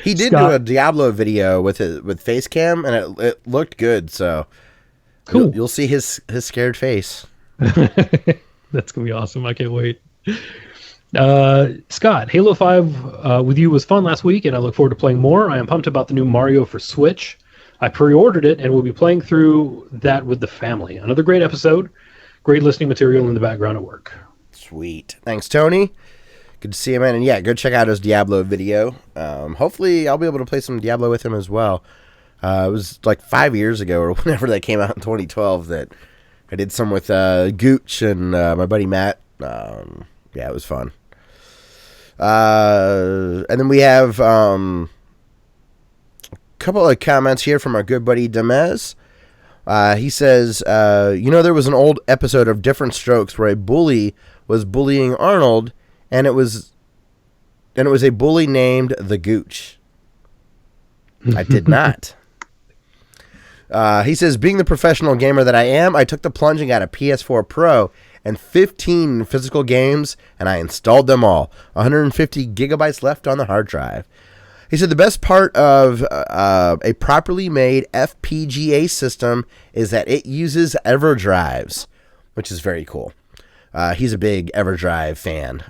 He did do a Diablo video with face cam, and it looked good. So cool. You'll see his scared face. That's gonna be awesome. I can't wait. Scott, Halo 5 with you was fun last week, and I look forward to playing more. I am pumped about the new Mario for Switch. I pre-ordered it, and will be playing through that with the family. Another great episode. Great listening material in the background at work. Sweet. Thanks, Tony. Good to see you, man. And yeah, go check out his Diablo video. Hopefully, I'll be able to play some Diablo with him as well. It was like 5 years ago, or whenever that came out in 2012, that I did some with Gooch and my buddy Matt. Yeah, it was fun. And then we have a couple of comments here from our good buddy Demez. He says, there was an old episode of Different Strokes where a bully was bullying Arnold, and it was a bully named the Gooch. I did not. He says, being the professional gamer that I am, I took the plunge and got a PS4 Pro and 15 physical games, and I installed them all. 150 gigabytes left on the hard drive. He said the best part of a properly made FPGA system is that it uses EverDrives, which is very cool. He's a big EverDrive fan,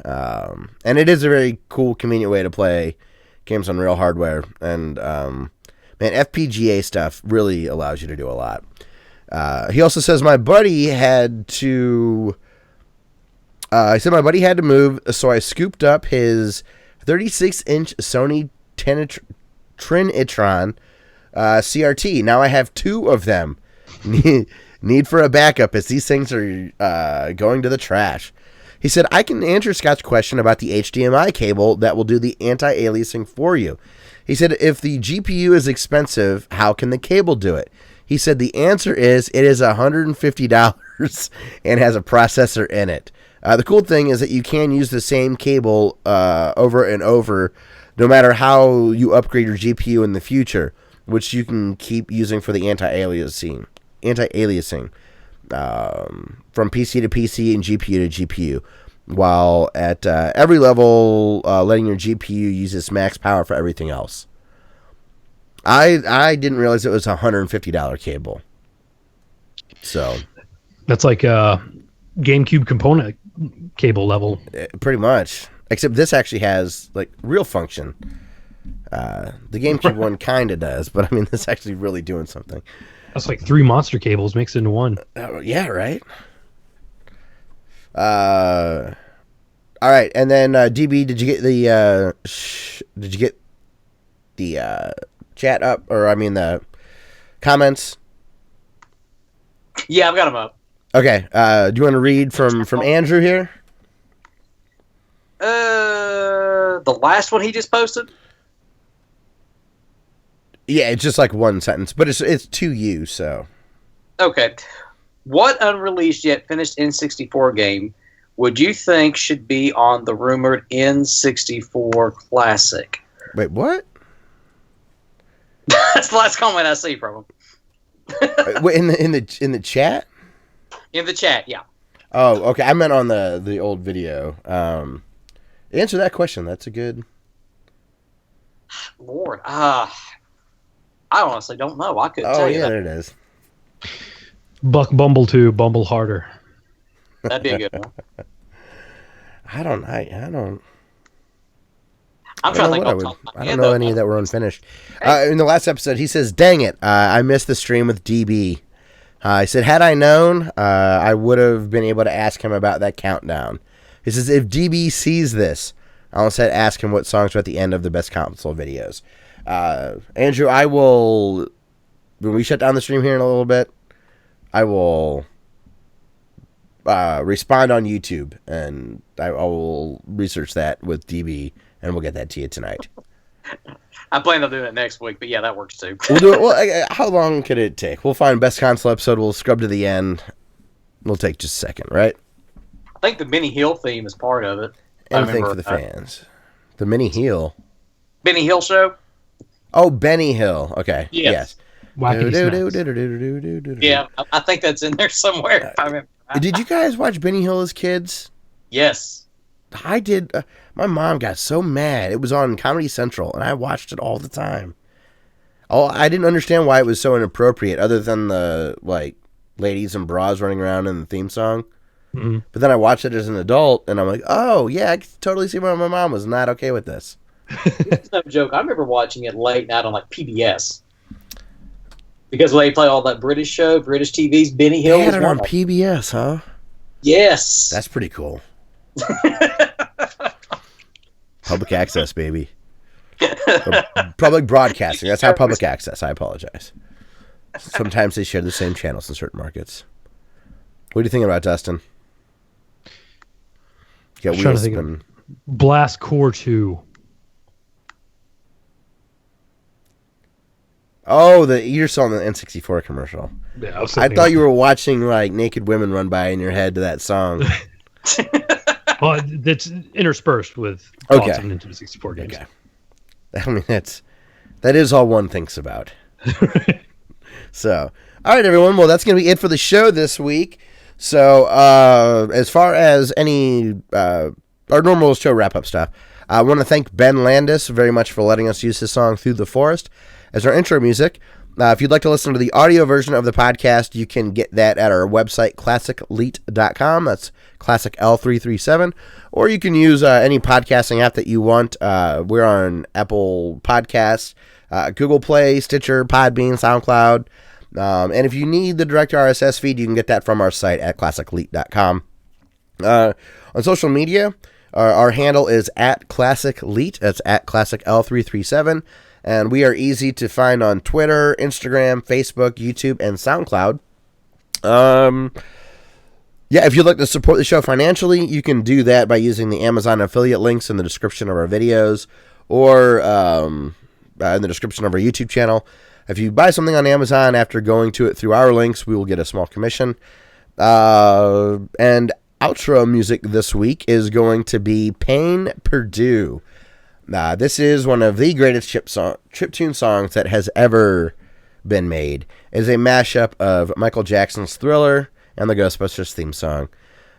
and it is a very cool, convenient way to play games on real hardware. And man, FPGA stuff really allows you to do a lot. He also says my buddy had to. I said my buddy had to move, so I scooped up his 36-inch Sony Trinitron CRT. Now I have 2 of them. Need for a backup as these things are going to the trash. He said, I can answer Scott's question about the HDMI cable that will do the anti-aliasing for you. He said, if the GPU is expensive, how can the cable do it? He said, the answer is it is $150 and has a processor in it. The cool thing is that you can use the same cable over and over, no matter how you upgrade your GPU in the future, which you can keep using for the anti-aliasing from PC to PC and GPU to GPU, while at every level letting your GPU use its max power for everything else. I didn't realize it was a $150 cable. So that's like a GameCube component cable level. Pretty much. Except this actually has like real function. The GameCube one kind of does, but I mean, this actually really doing something. That's like 3 monster cables mixed into one. Yeah, right? All right, and then DB, did you get the chat up, or I mean the comments? Yeah, I've got them up. Okay. Do you want to read from Andrew here? The last one he just posted. Yeah, it's just like one sentence, but it's to you, so. Okay. What unreleased yet finished N64 game would you think should be on the rumored N64 Classic? Wait, what? That's the last comment I see from him. Wait, in the chat? In the chat, yeah. Oh, okay. I meant on the old video. Answer that question. That's a good. Lord, I honestly don't know. I couldn't tell you. Oh, yeah, that. there it is. Buck Bumble 2, Bumble Harder. That'd be a good one. I don't. I'm trying to think. I don't know any that were unfinished. In the last episode, he says, "Dang it, I missed the stream with DB." He said, "Had I known, I would have been able to ask him about that countdown." He says, "If DB sees this, I'll instead ask him what songs are at the end of the best console videos." Andrew, I will, when we shut down the stream here in a little bit, I will respond on YouTube, and I will research that with DB, and we'll get that to you tonight. I plan on doing it next week, but yeah, that works too. We'll do it. Well, how long could it take? We'll find best console episode. We'll scrub to the end. It'll take just a second, right? I think the Benny Hill theme is part of it. Anything for the fans. The Benny Hill. Benny Hill show? Oh, Benny Hill. Okay. Yes. Yeah, I think that's in there somewhere. If I remember. Did you guys watch Benny Hill as kids? Yes. I did. My mom got so mad. It was on Comedy Central, and I watched it all the time. I didn't understand why it was so inappropriate, other than the ladies and bras running around in the theme song. Mm-hmm. But then I watched it as an adult, and I'm like, oh yeah, I can totally see why my mom was not okay with this. It's no joke. I remember watching it late night on PBS. Because when they play all that British show, British TV's Benny Hill. They had it on PBS, huh? Yes. That's pretty cool. Public access, baby. Public broadcasting. That's how public access. I apologize. Sometimes they share the same channels in certain markets. What are you thinking about, Dustin? I'm trying to think of Blast Core 2. Oh, you're still on the N64 commercial. Yeah, I thought you were watching naked women run by in your head to that song. Well, that's interspersed with thoughts of Nintendo 64 games. Okay. I mean, that is all one thinks about. So, all right, everyone. Well, that's going to be it for the show this week. So, as far as any our normal show wrap-up stuff, I want to thank Ben Landis very much for letting us use his song Through the Forest as our intro music. If you'd like to listen to the audio version of the podcast, you can get that at our website, classicleet.com. That's Classic L337. Or you can use any podcasting app that you want. We're on Apple Podcasts, Google Play, Stitcher, Podbean, SoundCloud. And if you need the direct RSS feed, you can get that from our site at classicleet.com. On social media, our handle is at classicleet. That's at Classic L337. And we are easy to find on Twitter, Instagram, Facebook, YouTube, and SoundCloud. If you'd like to support the show financially, you can do that by using the Amazon affiliate links in the description of our videos or in the description of our YouTube channel. If you buy something on Amazon after going to it through our links, we will get a small commission. And outro music this week is going to be Payne Purdue. This is one of the greatest chiptune songs that has ever been made. It is a mashup of Michael Jackson's Thriller and the Ghostbusters theme song.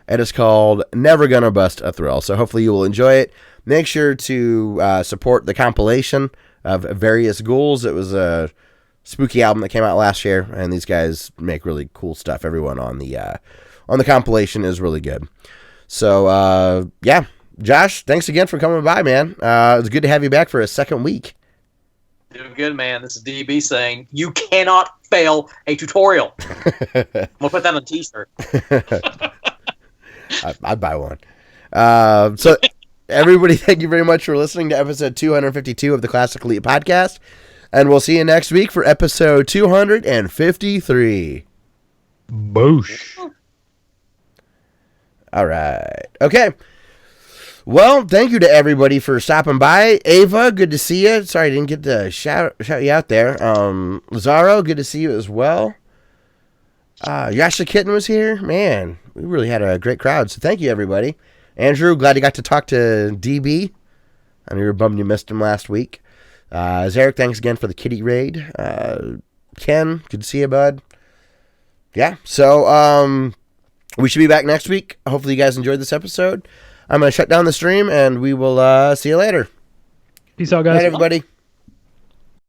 It is called Never Gonna Bust a Thrill. So hopefully you will enjoy it. Make sure to support the compilation of Various Ghouls. It was a spooky album that came out last year, and these guys make really cool stuff. Everyone on the compilation is really good. So, Josh, thanks again for coming by, man. It was good to have you back for a second week. Doing good, man. This is DB saying, you cannot fail a tutorial. I'm going to put that on a t-shirt. I'd buy one. So everybody, thank you very much for listening to episode 252 of the Classic Elite Podcast. And we'll see you next week for episode 253. Boosh. All right. Okay. Well, thank you to everybody for stopping by. Ava, good to see you. Sorry I didn't get to shout you out there. Lazaro, good to see you as well. Yasha Kitten was here. Man, we really had a great crowd. So thank you, everybody. Andrew, glad you got to talk to DB. I know you were bummed you missed him last week. Zarek, thanks again for the kitty raid. Ken, good to see you, bud. Yeah, so we should be back next week. Hopefully you guys enjoyed this episode. I'm going to shut down the stream, and we will see you later. Peace out, guys. Good night, everybody.